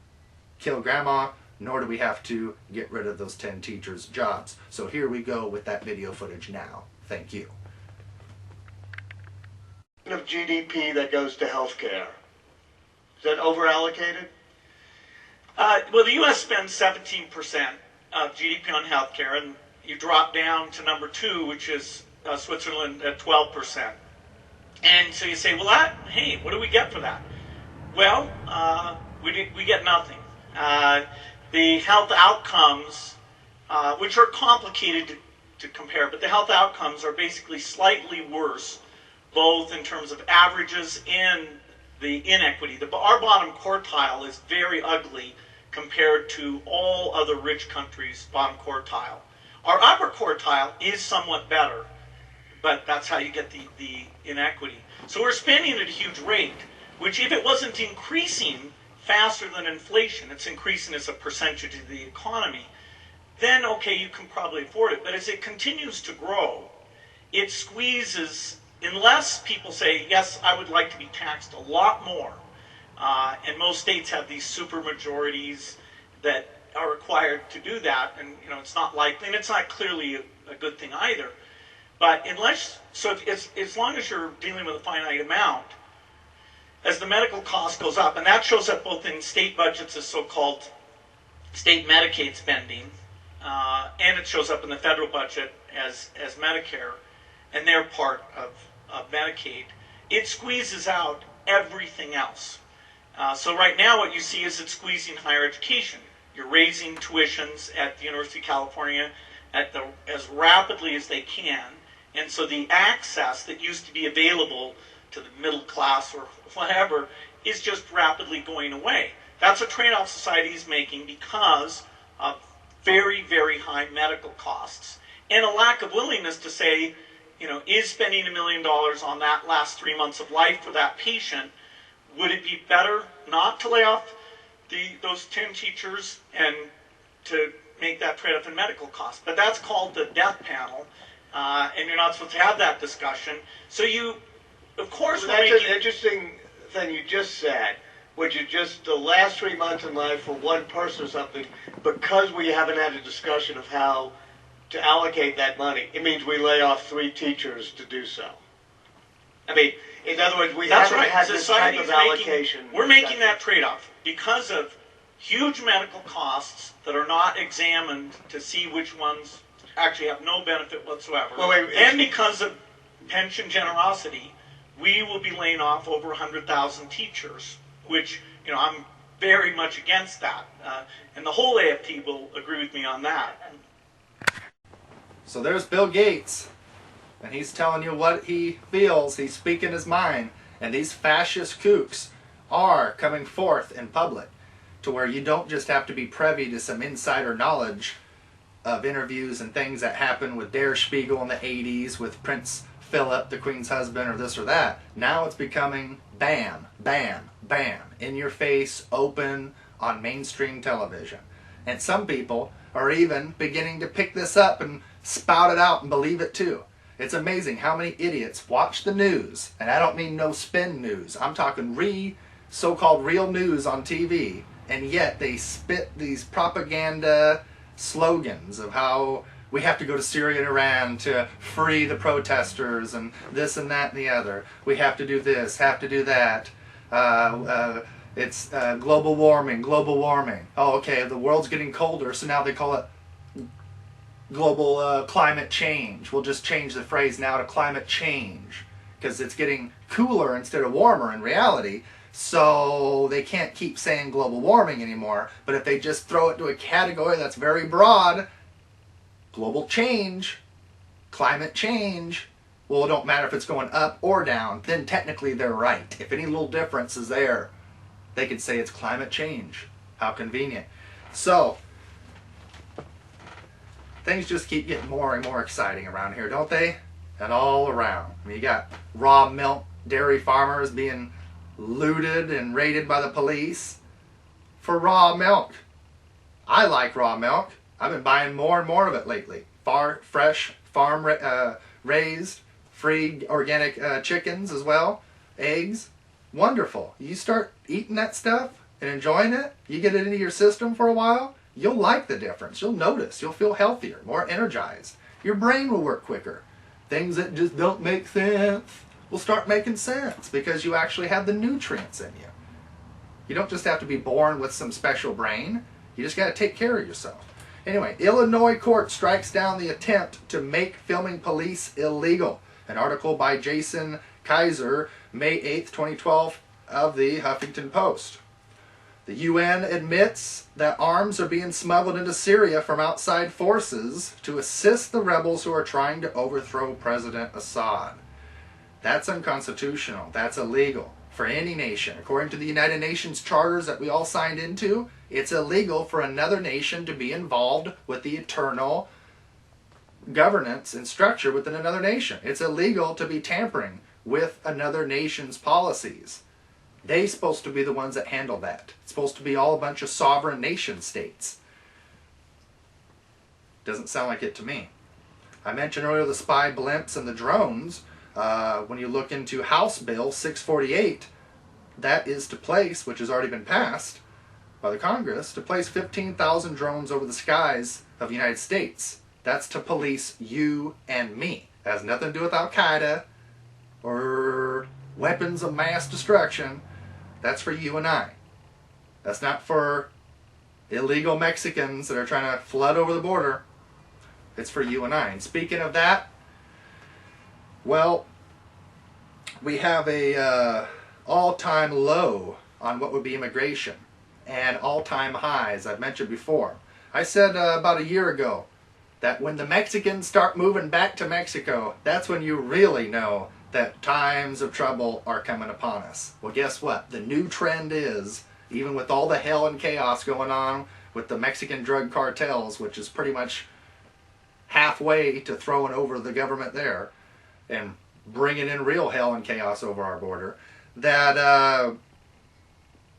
kill grandma, nor do we have to get rid of those 10 teachers' jobs. So here we go with that video footage now. Thank you. Of GDP that goes to healthcare. Is that overallocated? Well, the U.S. spends 17% GDP on healthcare, and you drop down to number 2, which is Switzerland at 12%. And so you say, well, hey, what do we get for that? Well, we get nothing. The health outcomes, which are complicated to compare, but the health outcomes are basically slightly worse, both in terms of averages and the inequity. Our bottom quartile is very ugly compared to all other rich countries' bottom quartile. Our upper quartile is somewhat better, but that's how you get the inequity. So we're spending at a huge rate, which if it wasn't increasing faster than inflation, it's increasing as a percentage of the economy, then okay, you can probably afford it. But as it continues to grow, it squeezes, unless people say, yes, I would like to be taxed a lot more. And most states have these super majorities that are required to do that, and it's not likely, and it's not clearly a good thing either. But as long as you're dealing with a finite amount, as the medical cost goes up, and that shows up both in state budgets as so-called state Medicaid spending, and it shows up in the federal budget as Medicare, and they're part of Medicaid, it squeezes out everything else. So right now what you see is it's squeezing higher education. You're raising tuitions at the University of California as rapidly as they can, and so the access that used to be available to the middle class or whatever is just rapidly going away. That's a trade-off society is making because of very, very high medical costs and a lack of willingness to say, is spending $1 million on that last 3 months of life for that patient, would it be better not to lay off those 10 teachers and to make that trade-off in medical costs? But that's called the death panel, and you're not supposed to have that discussion. So of course, that's an interesting thing you just said, which is just the last 3 months in life for one person or something, because we haven't had a discussion of how to allocate that money. It means we lay off 3 teachers to do so. I mean, in other words, we haven't had this type of allocation. We're making that trade-off because of huge medical costs that are not examined to see which ones actually have no benefit whatsoever. And because of pension generosity, we will be laying off over 100,000 teachers, which, I'm very much against that. And the whole AFT will agree with me on that. So there's Bill Gates, and he's telling you what he feels. He's speaking his mind. And these fascist kooks are coming forth in public to where you don't just have to be privy to some insider knowledge of interviews and things that happened with Der Spiegel in the 80s with Prince Philip, the Queen's husband, or this or that. Now it's becoming bam, bam, bam, in your face, open on mainstream television. And some people are even beginning to pick this up and spout it out and believe it too. It's amazing how many idiots watch the news, and I don't mean no spin news. I'm talking so-called real news on TV, and yet they spit these propaganda slogans of how we have to go to Syria and Iran to free the protesters and this and that and the other. We have to do this, have to do that. It's global warming, global warming. Oh, okay, the world's getting colder, so now they call it global climate change. We'll just change the phrase now to climate change because it's getting cooler instead of warmer in reality. So they can't keep saying global warming anymore. But if they just throw it to a category that's very broad, global change, climate change, well, it don't matter if it's going up or down, then technically they're right. If any little difference is there, they could say it's climate change. How convenient. So things just keep getting more and more exciting around here, don't they? And all around. I mean, you got raw milk dairy farmers being looted and raided by the police for raw milk. I like raw milk. I've been buying more and more of it lately. Fresh, farm raised, free organic chickens as well, eggs. Wonderful. You start eating that stuff and enjoying it, you get it into your system for a while, you'll like the difference. You'll notice. You'll feel healthier, more energized. Your brain will work quicker. Things that just don't make sense will start making sense because you actually have the nutrients in you. You don't just have to be born with some special brain. You just got to take care of yourself. Anyway, Illinois court strikes down the attempt to make filming police illegal. An article by Jason Kaiser, May 8th, 2012, of the Huffington Post. The UN admits that arms are being smuggled into Syria from outside forces to assist the rebels who are trying to overthrow President Assad. That's unconstitutional. That's illegal for any nation. According to the United Nations charters that we all signed into, it's illegal for another nation to be involved with the eternal governance and structure within another nation. It's illegal to be tampering with another nation's policies. They're supposed to be the ones that handle that. It's supposed to be all a bunch of sovereign nation states. Doesn't sound like it to me. I mentioned earlier the spy blimps and the drones. When you look into House Bill 648, that is to place, which has already been passed by the Congress, to place 15,000 drones over the skies of the United States. That's to police you and me. It has nothing to do with Al-Qaeda or weapons of mass destruction. That's for you and I. That's not for illegal Mexicans that are trying to flood over the border. It's for you and I. And speaking of that, well, we have a all-time low on what would be immigration and all-time highs, I've mentioned before. I said about a year ago that when the Mexicans start moving back to Mexico, that's when you really know that times of trouble are coming upon us. Well, guess what? The new trend is, even with all the hell and chaos going on with the Mexican drug cartels, which is pretty much halfway to throwing over the government there and bringing in real hell and chaos over our border, that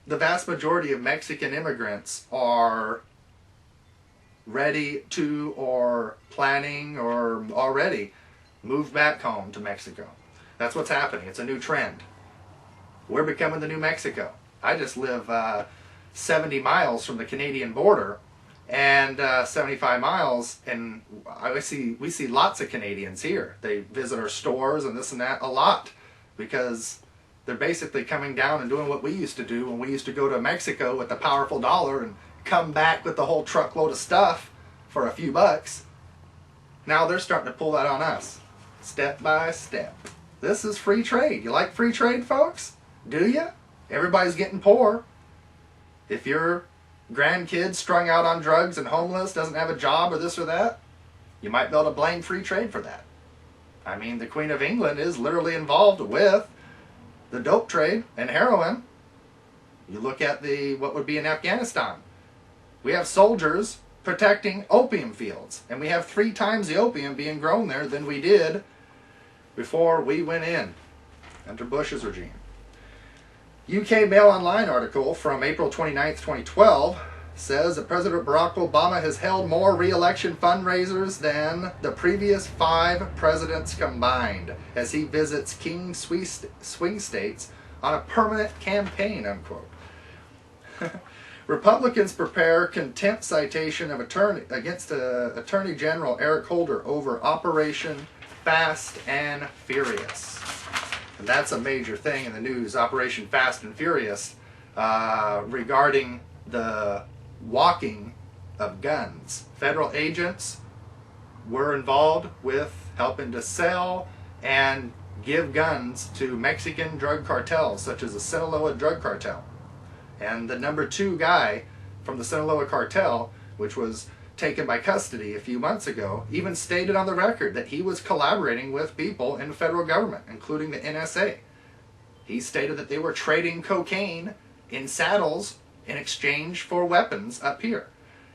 the vast majority of Mexican immigrants are ready to, or planning, or already moved back home to Mexico. That's what's happening. It's a new trend. We're becoming the new Mexico. I just live 70 miles from the Canadian border, and 75 miles, and we see lots of Canadians here. They visit our stores and this and that a lot, because they're basically coming down and doing what we used to do when we used to go to Mexico with the powerful dollar and come back with the whole truckload of stuff for a few bucks. Now they're starting to pull that on us, step by step. This is free trade. You like free trade, folks? Do you? Everybody's getting poor. If your grandkid's strung out on drugs and homeless, doesn't have a job or this or that, you might be able to blame free trade for that. I mean, the Queen of England is literally involved with the dope trade and heroin. You look at what would be in Afghanistan. We have soldiers protecting opium fields, and we have 3 times the opium being grown there than we did before we went in under Bush's regime. UK Mail Online article from April 29th, 2012 says that President Barack Obama has held more re-election fundraisers than the previous 5 presidents combined as he visits key swing states on a permanent campaign, unquote. Republicans prepare contempt citation of against Attorney General Eric Holder over Operation Fast and Furious. And that's a major thing in the news, Operation Fast and Furious, regarding the walking of guns. Federal agents were involved with helping to sell and give guns to Mexican drug cartels, such as the Sinaloa drug cartel. And the number 2 guy from the Sinaloa cartel, which was taken by custody a few months ago, even stated on the record that he was collaborating with people in the federal government, including the NSA. He stated that they were trading cocaine in saddles in exchange for weapons up here.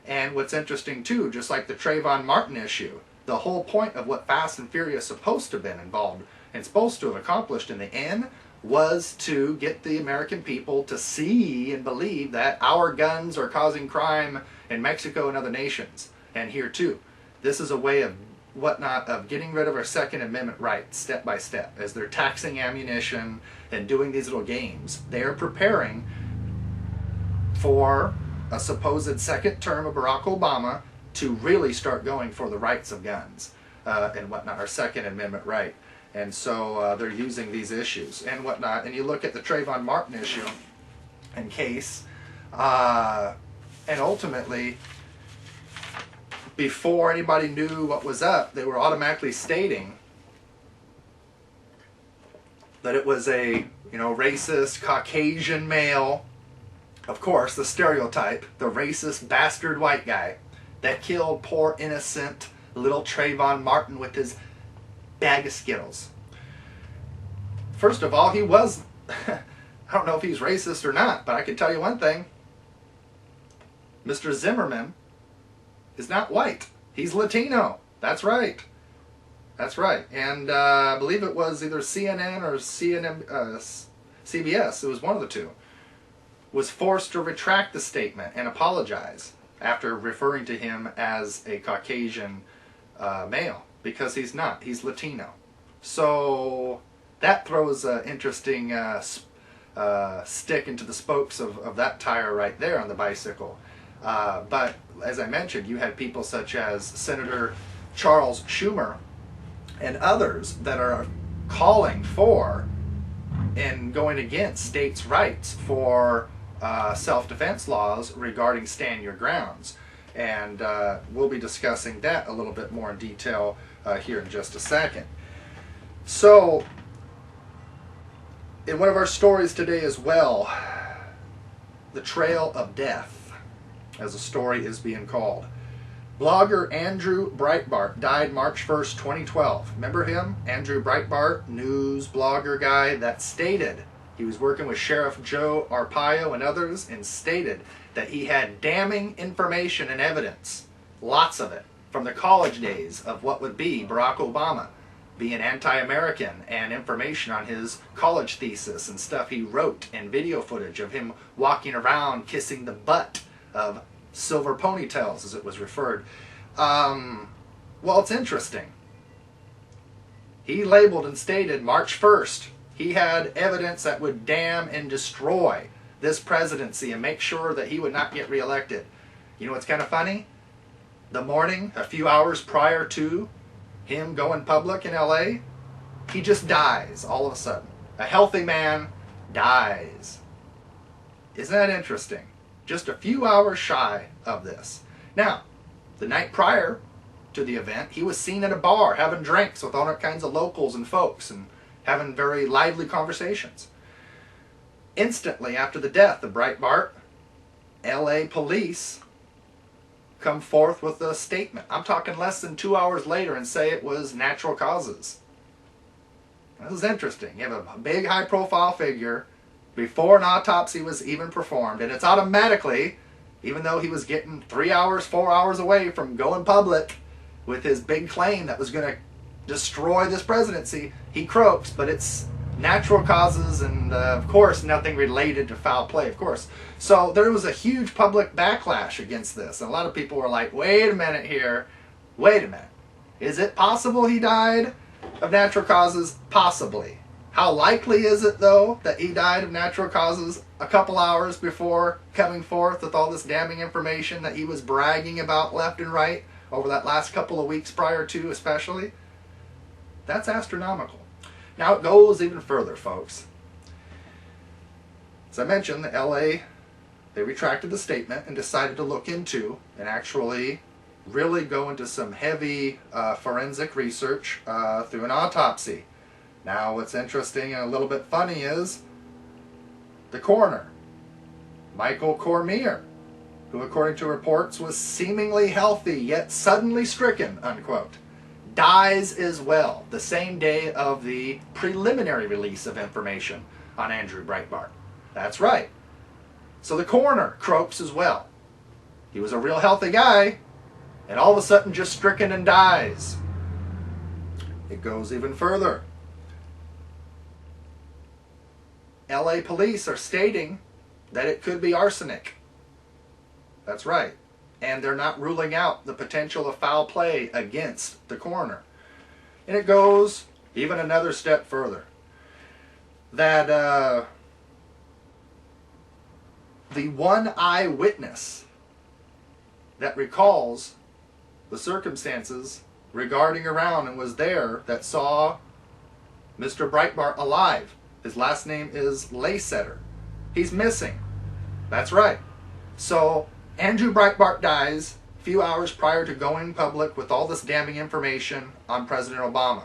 And what's interesting too, just like the Trayvon Martin issue, the whole point of what Fast and Furious is supposed to have been involved and supposed to have accomplished in the end was to get the American people to see and believe that our guns are causing crime in Mexico and other nations, and here too. This is a way of of getting rid of our Second Amendment rights step by step. As they're taxing ammunition and doing these little games, they are preparing for a supposed second term of Barack Obama to really start going for the rights of guns and whatnot, our Second Amendment right. And so they're using these issues and whatnot. And you look at the Trayvon Martin issue and case, and ultimately before anybody knew what was up, they were automatically stating that it was a, racist Caucasian male. Of course, the stereotype, the racist bastard white guy that killed poor innocent little Trayvon Martin with his bag of Skittles. First of all, he was, I don't know if he's racist or not, but I can tell you one thing. Mr. Zimmerman is not white. He's Latino. That's right. That's right. And I believe it was either CNN or CBS, it was one of the two, was forced to retract the statement and apologize after referring to him as a Caucasian male, because he's not. He's Latino. So that throws an interesting stick into the spokes of that tire right there on the bicycle. But as I mentioned, you had people such as Senator Charles Schumer and others that are calling for and going against states' rights for self-defense laws regarding stand your grounds. And we'll be discussing that a little bit more in detail here in just a second. So, in one of our stories today as well, the Trail of Death, as the story is being called. Blogger Andrew Breitbart died March 1st, 2012. Remember him? Andrew Breitbart, news blogger guy that stated he was working with Sheriff Joe Arpaio and others, and stated that he had damning information and evidence, lots of it, from the college days of what would be Barack Obama being anti-American, and information on his college thesis and stuff he wrote, and video footage of him walking around kissing the butt of silver ponytails, as it was referred. Well, it's interesting. He labeled and stated March 1st, he had evidence that would damn and destroy this presidency and make sure that he would not get reelected. You know what's kind of funny? The morning, a few hours prior to him going public in LA, he just dies all of a sudden. A healthy man dies. Isn't that interesting? Just a few hours shy of this. Now, the night prior to the event, he was seen at a bar having drinks with all kinds of locals and folks and having very lively conversations. Instantly after the death of Breitbart, LA police come forth with a statement. I'm talking less than 2 hours later, and say it was natural causes. This is interesting. You have a big high-profile figure before an autopsy was even performed, and it's automatically, even though he was getting 3 hours, 4 hours away from going public with his big claim that was going to destroy this presidency, he croaks, but it's natural causes, and of course nothing related to foul play, of course. So there was a huge public backlash against this, and a lot of people were like, wait a minute here, wait a minute. Is it possible he died of natural causes? Possibly. How likely is it, though, that he died of natural causes a couple hours before coming forth with all this damning information that he was bragging about left and right over that last couple of weeks prior to, especially? That's astronomical. Now it goes even further, folks. As I mentioned, the LA, they retracted the statement and decided to look into and actually really go into some heavy forensic research through an autopsy. Now what's interesting and a little bit funny is the coroner, Michael Cormier, who according to reports was seemingly healthy yet suddenly stricken, unquote, dies as well the same day of the preliminary release of information on Andrew Breitbart. That's right. So the coroner croaks as well. He was a real healthy guy, and all of a sudden just stricken and dies. It goes even further. LA police are stating that it could be arsenic. That's right. And they're not ruling out the potential of foul play against the coroner. And it goes even another step further. That the one eyewitness that recalls the circumstances regarding around and was there that saw Mr. Breitbart alive. His last name is Laysetter. He's missing. That's right. So Andrew Breitbart dies. A few hours prior to going public with all this damning information on President Obama.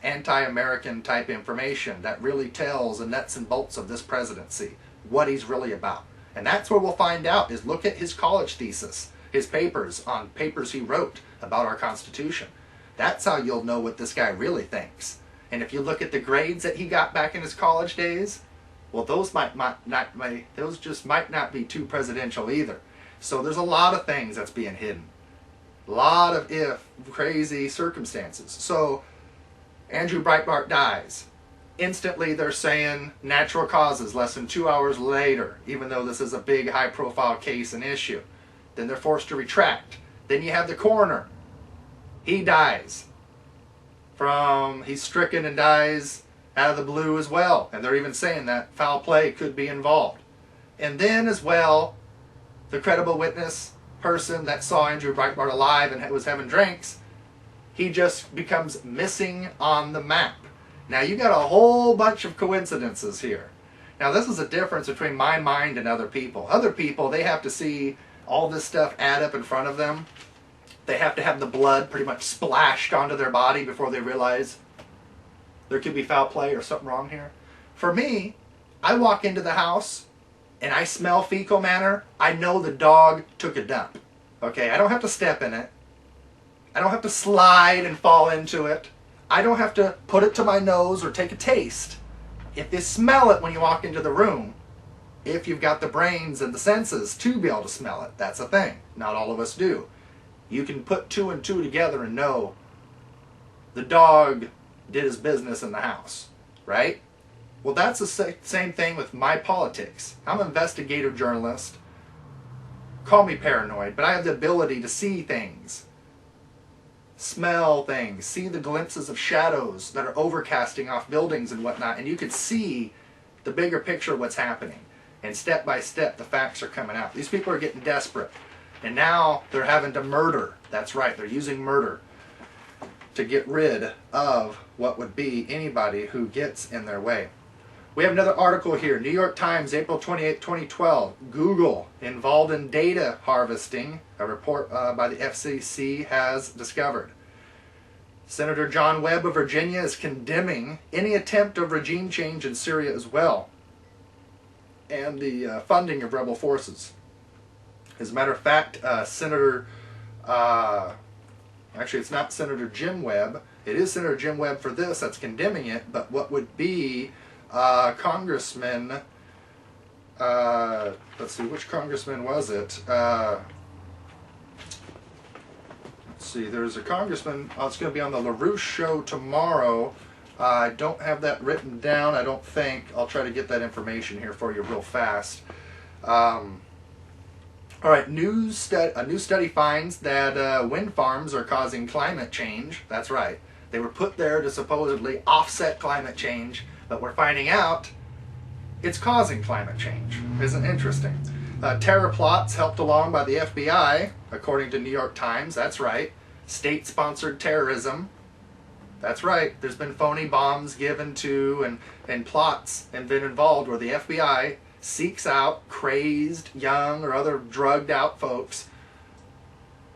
Anti-American type information that really tells the nuts and bolts of this presidency, what he's really about. And that's where we'll find out, is look at his college thesis, his papers on papers he wrote about our Constitution. That's how you'll know what this guy really thinks. And if you look at the grades that he got back in his college days, well, those just might not be too presidential either. So there's a lot of things that's being hidden. A lot of crazy circumstances. So Andrew Breitbart dies. Instantly they're saying natural causes less than 2 hours later, even though this is a big high-profile case and issue. Then they're forced to retract. Then you have the coroner. He dies. He's stricken and dies out of the blue as well. And they're even saying that foul play could be involved. And then as well, the credible witness person that saw Andrew Breitbart alive and was having drinks, he just becomes missing on the map. Now you got a whole bunch of coincidences here. Now this is a difference between my mind and other people. Other people, they have to see all this stuff add up in front of them. They have to have the blood pretty much splashed onto their body before they realize there could be foul play or something wrong here. For me, I walk into the house and I smell fecal matter. I know the dog took a dump. Okay, I don't have to step in it. I don't have to slide and fall into it. I don't have to put it to my nose or take a taste. If you smell it when you walk into the room, if you've got the brains and the senses to be able to smell it, that's a thing. Not all of us do. You can put 2 and 2 together and know the dog did his business in the house, right? Well, that's the same thing with my politics. I'm an investigative journalist. Call me paranoid, but I have the ability to see things, smell things, see the glimpses of shadows that are overcasting off buildings and whatnot, and you could see the bigger picture of what's happening. And step by step, the facts are coming out. These people are getting desperate. And now they're having to murder. That's right, they're using murder to get rid of what would be anybody who gets in their way. We have another article here, New York Times, April 28, 2012. Google involved in data harvesting, a report by the FCC has discovered. Senator John Webb of Virginia is condemning any attempt of regime change in Syria as well, and the funding of rebel forces. As a matter of fact, actually it's not Senator Jim Webb, it is Senator Jim Webb for this that's condemning it, but what would be Congressman, let's see, which congressman was it? Let's see, there's a congressman, it's going to be on the LaRouche show tomorrow. I don't have that written down, I don't think. I'll try to get that information here for you real fast. All right, a new study finds that wind farms are causing climate change. That's right. They were put there to supposedly offset climate change, but we're finding out it's causing climate change. Isn't it interesting? Terror plots helped along by the FBI, according to New York Times. That's right. State-sponsored terrorism. That's right. There's been phony bombs given to and plots have been involved where the FBI seeks out crazed, young, or other drugged out folks,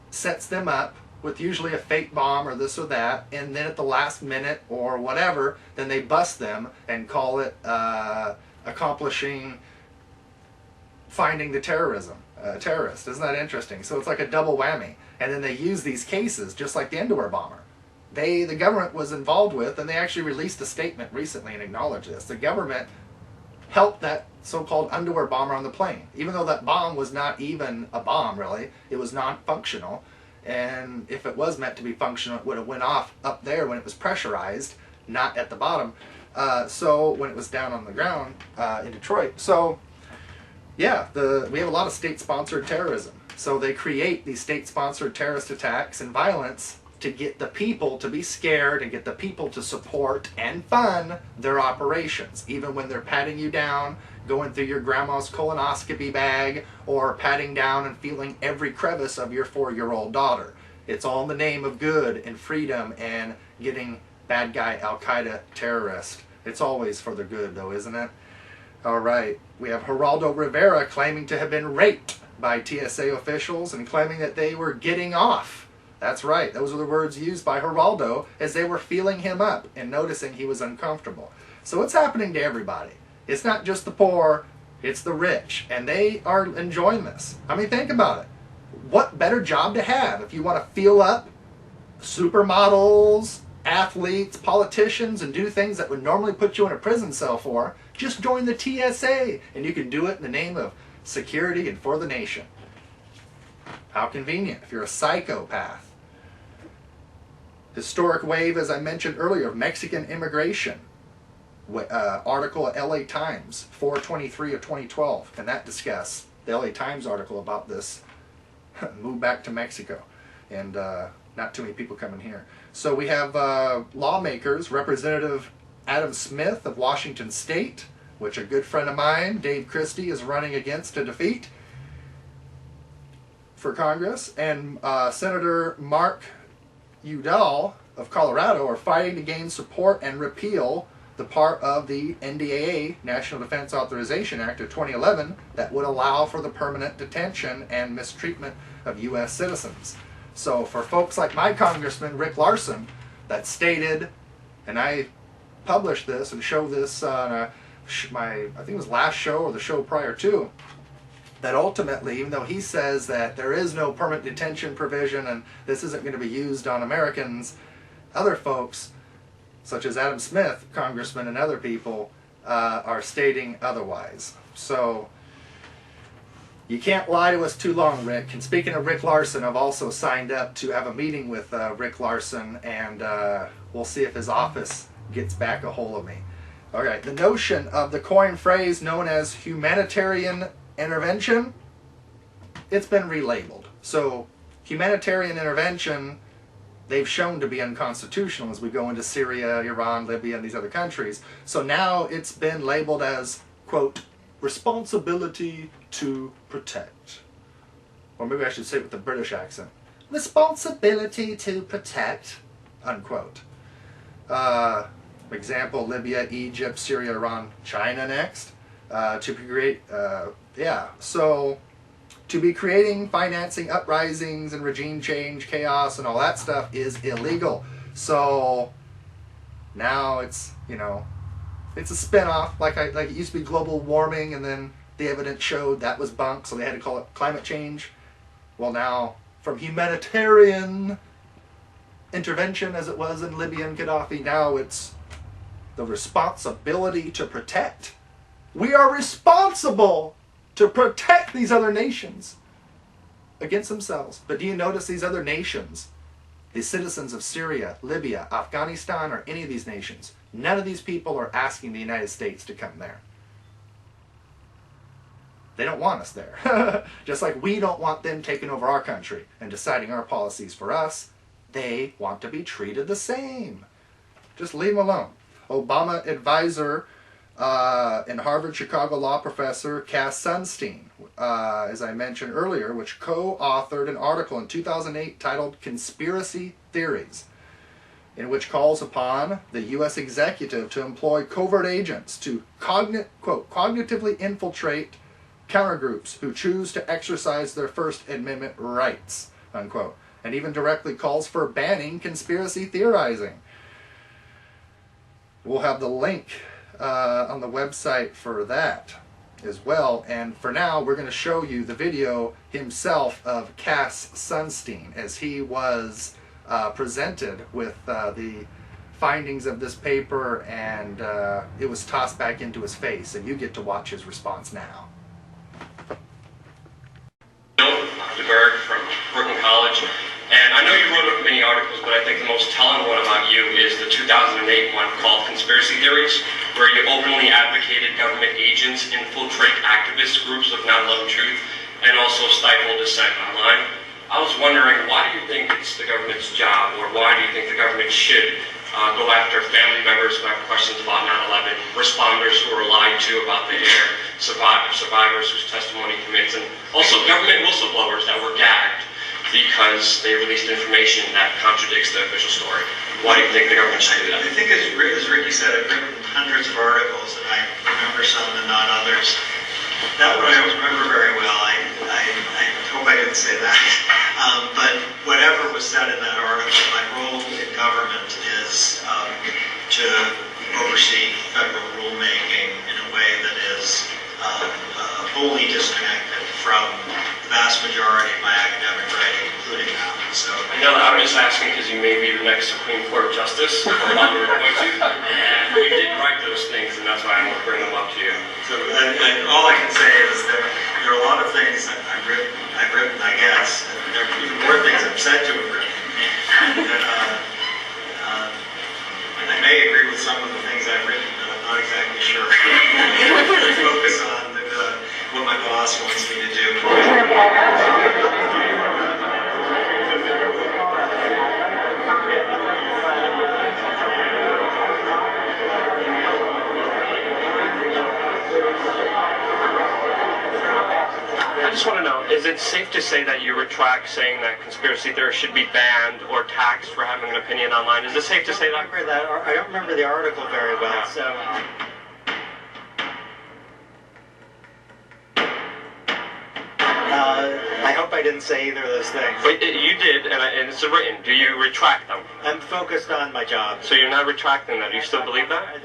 sets them up with usually a fake bomb or this or that, and then at the last minute or whatever, then they bust them and call it accomplishing finding the terrorist. Isn't that interesting? So it's like a double whammy. And then they use these cases just like the underwear bomber. The government was involved with, and they actually released a statement recently and acknowledged this. The government helped that so-called underwear bomber on the plane. Even though that bomb was not even a bomb, really. It was non-functional. And if it was meant to be functional, it would have went off up there when it was pressurized, not at the bottom. So when it was down on the ground in Detroit. So yeah, we have a lot of state-sponsored terrorism. So they create these state-sponsored terrorist attacks and violence to get the people to be scared and get the people to support and fund their operations, even when they're patting you down, going through your grandma's colonoscopy bag, or patting down and feeling every crevice of your 4-year-old daughter. It's all in the name of good and freedom and getting bad guy Al-Qaeda terrorist. It's always for the good, though, isn't it? All right, we have Geraldo Rivera claiming to have been raped by TSA officials and claiming that they were getting off. That's right, those were the words used by Geraldo as they were feeling him up and noticing he was uncomfortable. So it's happening to everybody. It's not just the poor, it's the rich, and they are enjoying this. I mean, think about it. What better job to have if you want to feel up supermodels, athletes, politicians, and do things that would normally put you in a prison cell for? Just join the TSA, and you can do it in the name of security and for the nation. How convenient if you're a psychopath. Historic wave, as I mentioned earlier, of Mexican immigration. Article at LA Times, 4/23 of 2012, and that discussed the LA Times article about this move back to Mexico, and not too many people coming here. So we have lawmakers, Representative Adam Smith of Washington State, which a good friend of mine, Dave Christie, is running against to defeat for Congress, and Senator Mark Udall of Colorado are fighting to gain support and repeal the part of the NDAA, National Defense Authorization Act of 2011, that would allow for the permanent detention and mistreatment of U.S. citizens. So for folks like my Congressman, Rick Larson, that stated, and I published this and showed this on I think it was last show or the show prior to, that ultimately, even though he says that there is no permanent detention provision and this isn't going to be used on Americans, other folks, such as Adam Smith, congressman, and other people, are stating otherwise. So you can't lie to us too long, Rick. And speaking of Rick Larson, I've also signed up to have a meeting with Rick Larson, and we'll see if his office gets back a hold of me. All right, the notion of the coined phrase known as humanitarian intervention, it's been relabeled. So humanitarian intervention, they've shown to be unconstitutional as we go into Syria, Iran, Libya, and these other countries. So now it's been labeled as, quote, responsibility to protect. Or maybe I should say it with a British accent. Responsibility to protect, unquote. Example, Libya, Egypt, Syria, Iran, China next. To create, so to be creating, financing uprisings and regime change, chaos, and all that stuff is illegal. So now it's, it's a spin-off, like it used to be global warming, and then the evidence showed that was bunk, so they had to call it climate change. Well, now from humanitarian intervention, as it was in Libya and Gaddafi, now it's the responsibility to protect. We are responsible to protect these other nations against themselves. But do you notice these other nations, the citizens of Syria, Libya, Afghanistan, or any of these nations, none of these people are asking the United States to come there. They don't want us there. Just like we don't want them taking over our country and deciding our policies for us. They want to be treated the same. Just leave them alone. Obama advisor and Harvard Chicago law professor Cass Sunstein, as I mentioned earlier, which co-authored an article in 2008 titled Conspiracy Theories, in which calls upon the U.S. executive to employ covert agents to quote, cognitively infiltrate countergroups who choose to exercise their First Amendment rights, unquote, and even directly calls for banning conspiracy theorizing. We'll have the link on the website for that as well. And for now, we're going to show you the video himself of Cass Sunstein as he was presented with the findings of this paper, and it was tossed back into his face, and you get to watch his response now. Bilderberg from Brooklyn College, and I know you wrote many articles, but I think the most telling one about you is the 2008 one called Conspiracy Theories, where you openly advocated government agents infiltrate activist groups of not-loving truth and also stifle dissent online. I was wondering, why do you think it's the government's job, or why do you think the government should go after family members who have questions about 9/11, responders who are lied to about the air, survivors whose testimony commits, and also government whistleblowers that were gagged because they released information that contradicts the official story? Why do you think the government should do that? I think, as Ricky said, I've written hundreds of articles, and I remember some and not others. That one I remember very well. I I didn't say that. But whatever was said in that article, my role in government is to oversee federal rulemaking in a way that is wholly disconnected from the vast majority of my academic writing, including that. So I know that I'm just asking because you may be the next Supreme Court Justice, or about to appoint you, and you did write those things, and that's why I want to bring them up to you. So, and all I can say is there are a lot of things that I've written, I guess, and there are even more things I've said to have written. I may agree with some of the things I've written, but I'm not exactly sure. I focus on what my boss wants me to do. I just want to know, is it safe to say that you retract saying that conspiracy theorists should be banned or taxed for having an opinion online? Is it safe to say that? I don't remember the article very well, so... I hope I didn't say either of those things. But you did, and it's written. Do you retract them? I'm focused on my job. So you're not retracting that? Do you still believe that?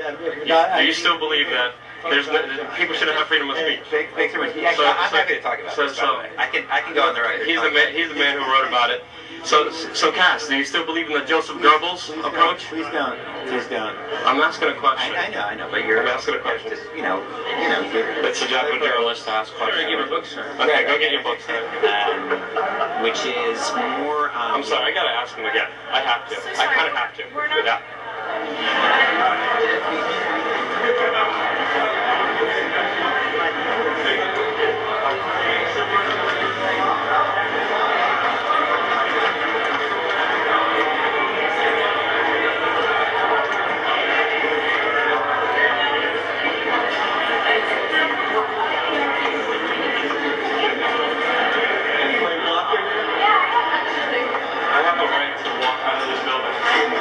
Do you still believe that people shouldn't have freedom of speech? I'm happy to talk about this, by the way. I can go on the record. He's the man who wrote about it. So Cass, do you still believe in the Joseph Goebbels approach? Please don't. Please don't. I'm asking a question. I know, but you're... I'm asking a question. Just, It's the job of a journalist to ask questions. Give her books, sir. Okay, go get your books. Which is more... I'm sorry, I gotta ask him again. I have to. I kind of have to. Yeah.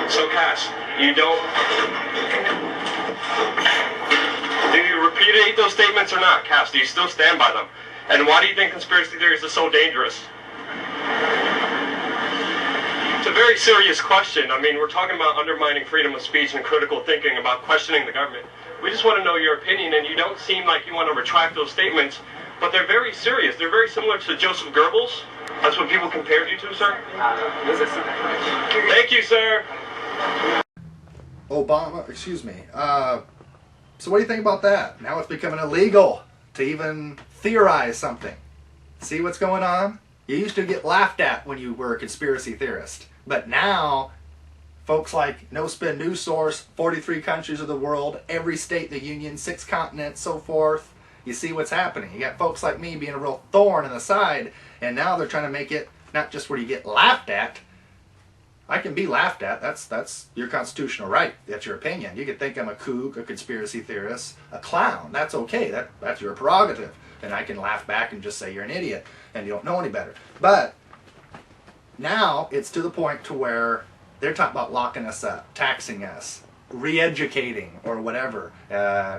So Cass, you don't... Do you repudiate those statements or not, Cass? Do you still stand by them? And why do you think conspiracy theories are so dangerous? It's a very serious question. I mean, we're talking about undermining freedom of speech and critical thinking, about questioning the government. We just want to know your opinion, and you don't seem like you want to retract those statements, but they're very serious. They're very similar to Joseph Goebbels. That's what people compared you to, sir? Thank you, sir. Obama, excuse me. So what do you think about that? Now it's becoming illegal to even theorize something. See what's going on? You used to get laughed at when you were a conspiracy theorist. But now, folks like No Spin News Source, 43 countries of the world, every state in the Union, 6 continents, so forth. You see what's happening. You got folks like me being a real thorn in the side, and now they're trying to make it not just where you get laughed at. I can be laughed at. That's your constitutional right. That's your opinion. You can think I'm a kook, a conspiracy theorist, a clown. That's okay. That's your prerogative. And I can laugh back and just say you're an idiot and you don't know any better. But now it's to the point to where they're talking about locking us up, taxing us, re-educating or whatever,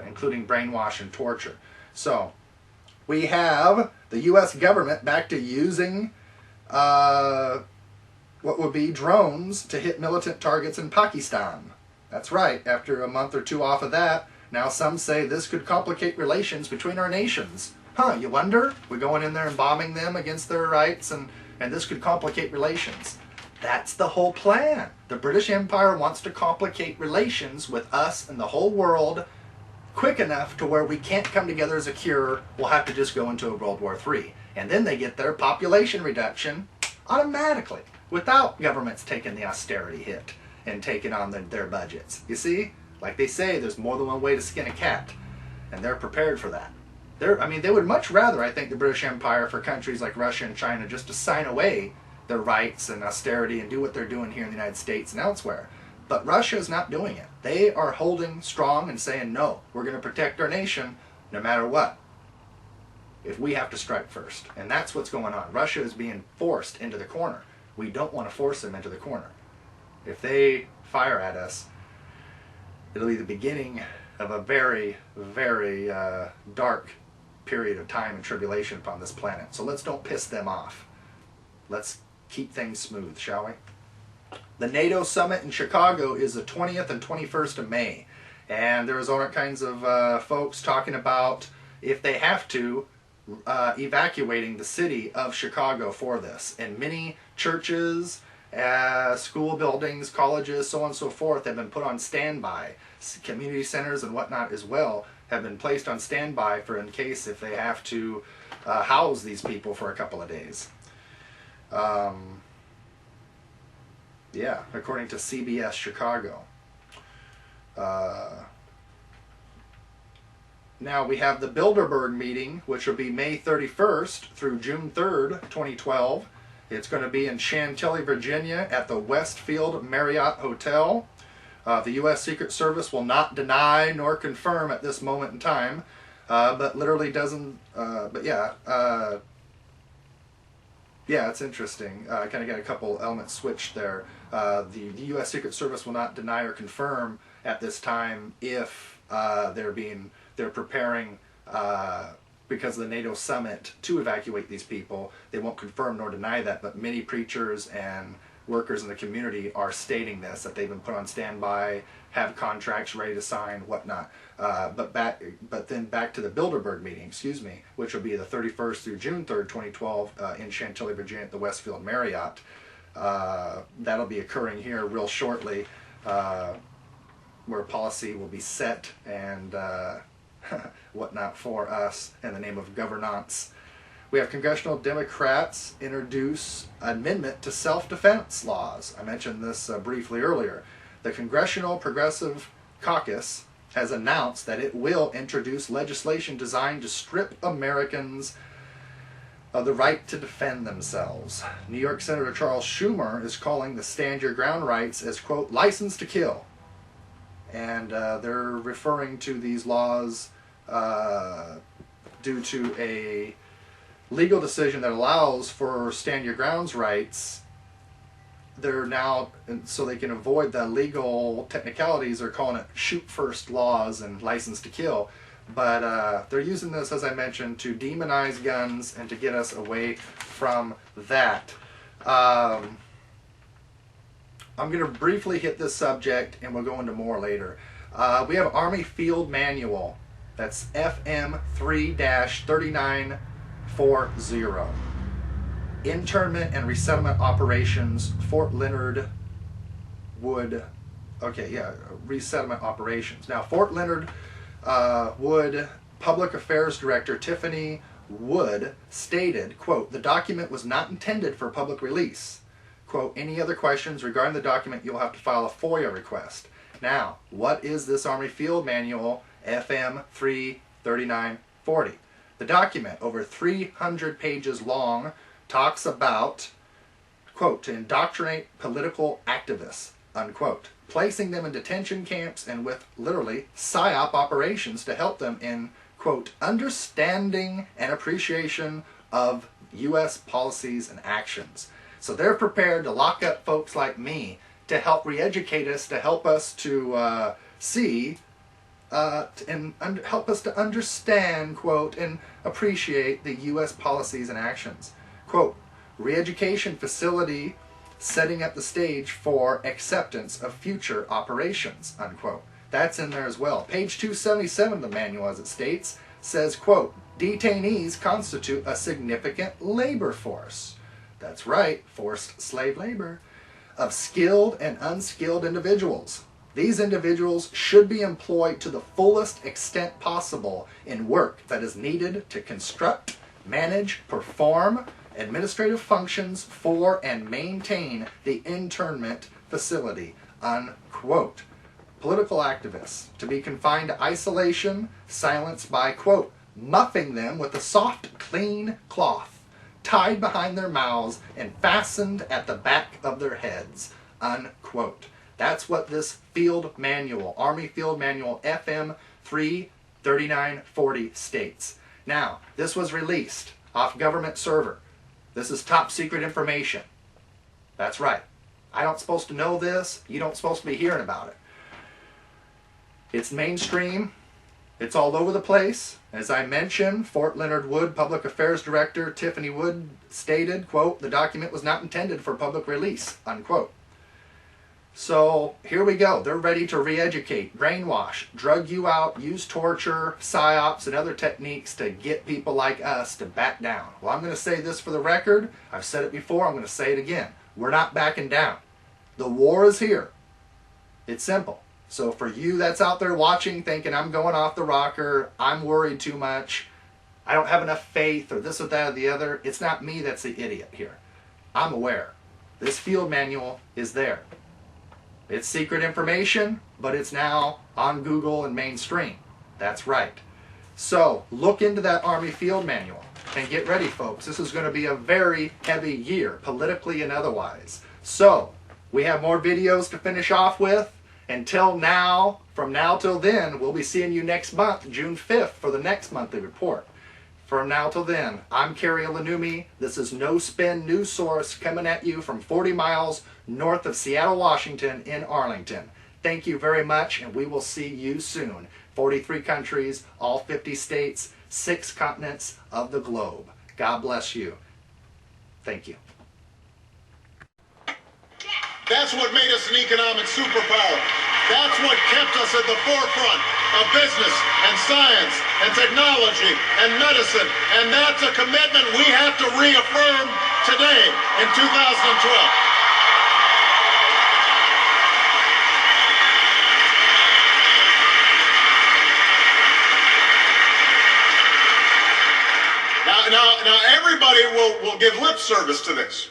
including brainwash and torture. So we have the U.S. government back to using what would be drones to hit militant targets in Pakistan. That's right, after a month or two off of that, now some say this could complicate relations between our nations. Huh, you wonder? We're going in there and bombing them against their rights, and this could complicate relations. That's the whole plan. The British Empire wants to complicate relations with us and the whole world quick enough to where we can't come together as a cure. We'll have to just go into a World War III. And then they get their population reduction automatically, without governments taking the austerity hit and taking on their budgets. You see? Like they say, there's more than one way to skin a cat. And they're prepared for that. They would much rather, I think, the British Empire for countries like Russia and China just to sign away their rights and austerity and do what they're doing here in the United States and elsewhere. But Russia is not doing it. They are holding strong and saying, no, we're going to protect our nation no matter what, if we have to strike first. And that's what's going on. Russia is being forced into the corner. We don't want to force them into the corner. If they fire at us, it'll be the beginning of a very, very dark period of time and tribulation upon this planet. So let's don't piss them off. let's keep things smooth, shall we? The NATO summit in Chicago is the 20th and 21st of May. And there was all kinds of folks talking about, if they have to, evacuating the city of Chicago for this. And many churches, school buildings, colleges, so on and so forth have been put on standby. Community centers and whatnot as well have been placed on standby for in case if they have to house these people for a couple of days. Yeah, according to CBS Chicago. Now we have the Bilderberg meeting, which will be May 31st through June 3rd, 2012. It's going to be in Chantilly, Virginia at the Westfield Marriott Hotel. The U.S. Secret Service will not deny nor confirm at this moment in time, but literally doesn't, yeah, it's interesting. I kind of got a couple elements switched there. The U.S. Secret Service will not deny or confirm at this time if they're preparing because of the NATO summit to evacuate these people. They won't confirm nor deny that, but many preachers and workers in the community are stating this, that they've been put on standby, have contracts ready to sign, whatnot. But then back to the Bilderberg meeting, which will be the 31st through June 3rd, 2012 in Chantilly, Virginia at the Westfield Marriott. That'll be occurring here real shortly, where policy will be set and whatnot for us in the name of governance. We have congressional Democrats introduce amendment to self-defense laws. I mentioned this briefly earlier. The Congressional Progressive Caucus has announced that it will introduce legislation designed to strip Americans of the right to defend themselves. New York Senator Charles Schumer is calling the Stand Your Ground rights as, quote, license to kill. And they're referring to these laws due to a legal decision that allows for stand your grounds rights. They're now, so they can avoid the legal technicalities, they're calling it shoot first laws and license to kill. But they're using this, as I mentioned, to demonize guns and to get us away from that. I'm going to briefly hit this subject and we'll go into more later. We have Army Field Manual. That's FM 3-3940. Internment and Resettlement Operations, Fort Leonard Wood. Okay, yeah, resettlement operations. Now, Fort Leonard Wood Public Affairs Director Tiffany Wood stated, quote, the document was not intended for public release. Quote, any other questions regarding the document, you'll have to file a FOIA request. Now, what is this Army Field Manual FM 33940? The document, over 300 pages long, talks about, quote, to indoctrinate political activists, unquote, placing them in detention camps and with literally PSYOP operations to help them in, quote, understanding and appreciation of U.S. policies and actions. So they're prepared to lock up folks like me to help re-educate us, to help us to see and help us to understand, quote, and appreciate the U.S. policies and actions. Quote, re-education facility setting up the stage for acceptance of future operations, unquote. That's in there as well. Page 277 of the manual, as it states, says, quote, detainees constitute a significant labor force. That's right, forced slave labor, of skilled and unskilled individuals. These individuals should be employed to the fullest extent possible in work that is needed to construct, manage, perform administrative functions for and maintain the internment facility, unquote. Political activists to be confined to isolation, silenced by, quote, muffing them with a soft, clean cloth, tied behind their mouths and fastened at the back of their heads, unquote. That's what this field manual, Army Field Manual FM 33940 states. Now, this was released off government server. This is top secret information. That's right. I don't supposed to know this. You don't supposed to be hearing about it. It's mainstream. It's all over the place. As I mentioned, Fort Leonard Wood Public Affairs Director Tiffany Wood stated, quote, "The document was not intended for public release," unquote. So here we go. They're ready to re-educate, brainwash, drug you out, use torture, psyops, and other techniques to get people like us to back down. Well, I'm going to say this for the record. I've said it before. I'm going to say it again. We're not backing down. The war is here. It's simple. So for you that's out there watching thinking I'm going off the rocker, I'm worried too much, I don't have enough faith, or this or that or the other, it's not me that's the idiot here. I'm aware. This field manual is there. It's secret information, but it's now on Google and mainstream. That's right. So look into that Army field manual and get ready, folks. This is going to be a very heavy year, politically and otherwise. So we have more videos to finish off with. Until now, from now till then, we'll be seeing you next month, June 5th, for the next monthly report. From now till then, I'm Kari Ilonummi. This is No Spin News Source coming at you from 40 miles north of Seattle, Washington in Arlington. Thank you very much, and we will see you soon. 43 countries, all 50 states, 6 continents of the globe. God bless you. Thank you. That's what made us an economic superpower. That's what kept us at the forefront of business and science and technology and medicine. And that's a commitment we have to reaffirm today in 2012. Now everybody will give lip service to this.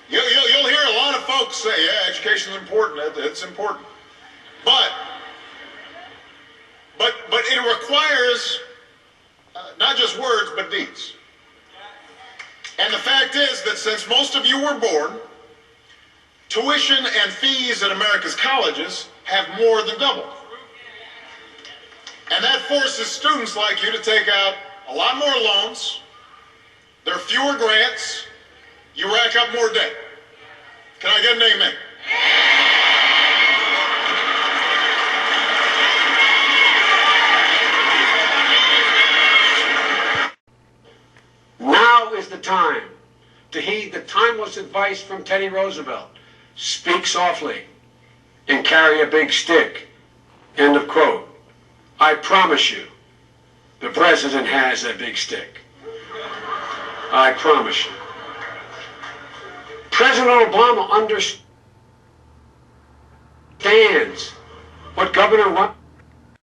You'll hear a lot of folks say, yeah, education is important, it's important. But it requires not just words, but deeds. And the fact is that since most of you were born, tuition and fees at America's colleges have more than doubled. And that forces students like you to take out a lot more loans, there are fewer grants, you rack up more debt. Can I get an amen? Now is the time to heed the timeless advice from Teddy Roosevelt. Speak softly and carry a big stick. End of quote. I promise you, the president has a big stick. I promise you. President Obama understands what Governor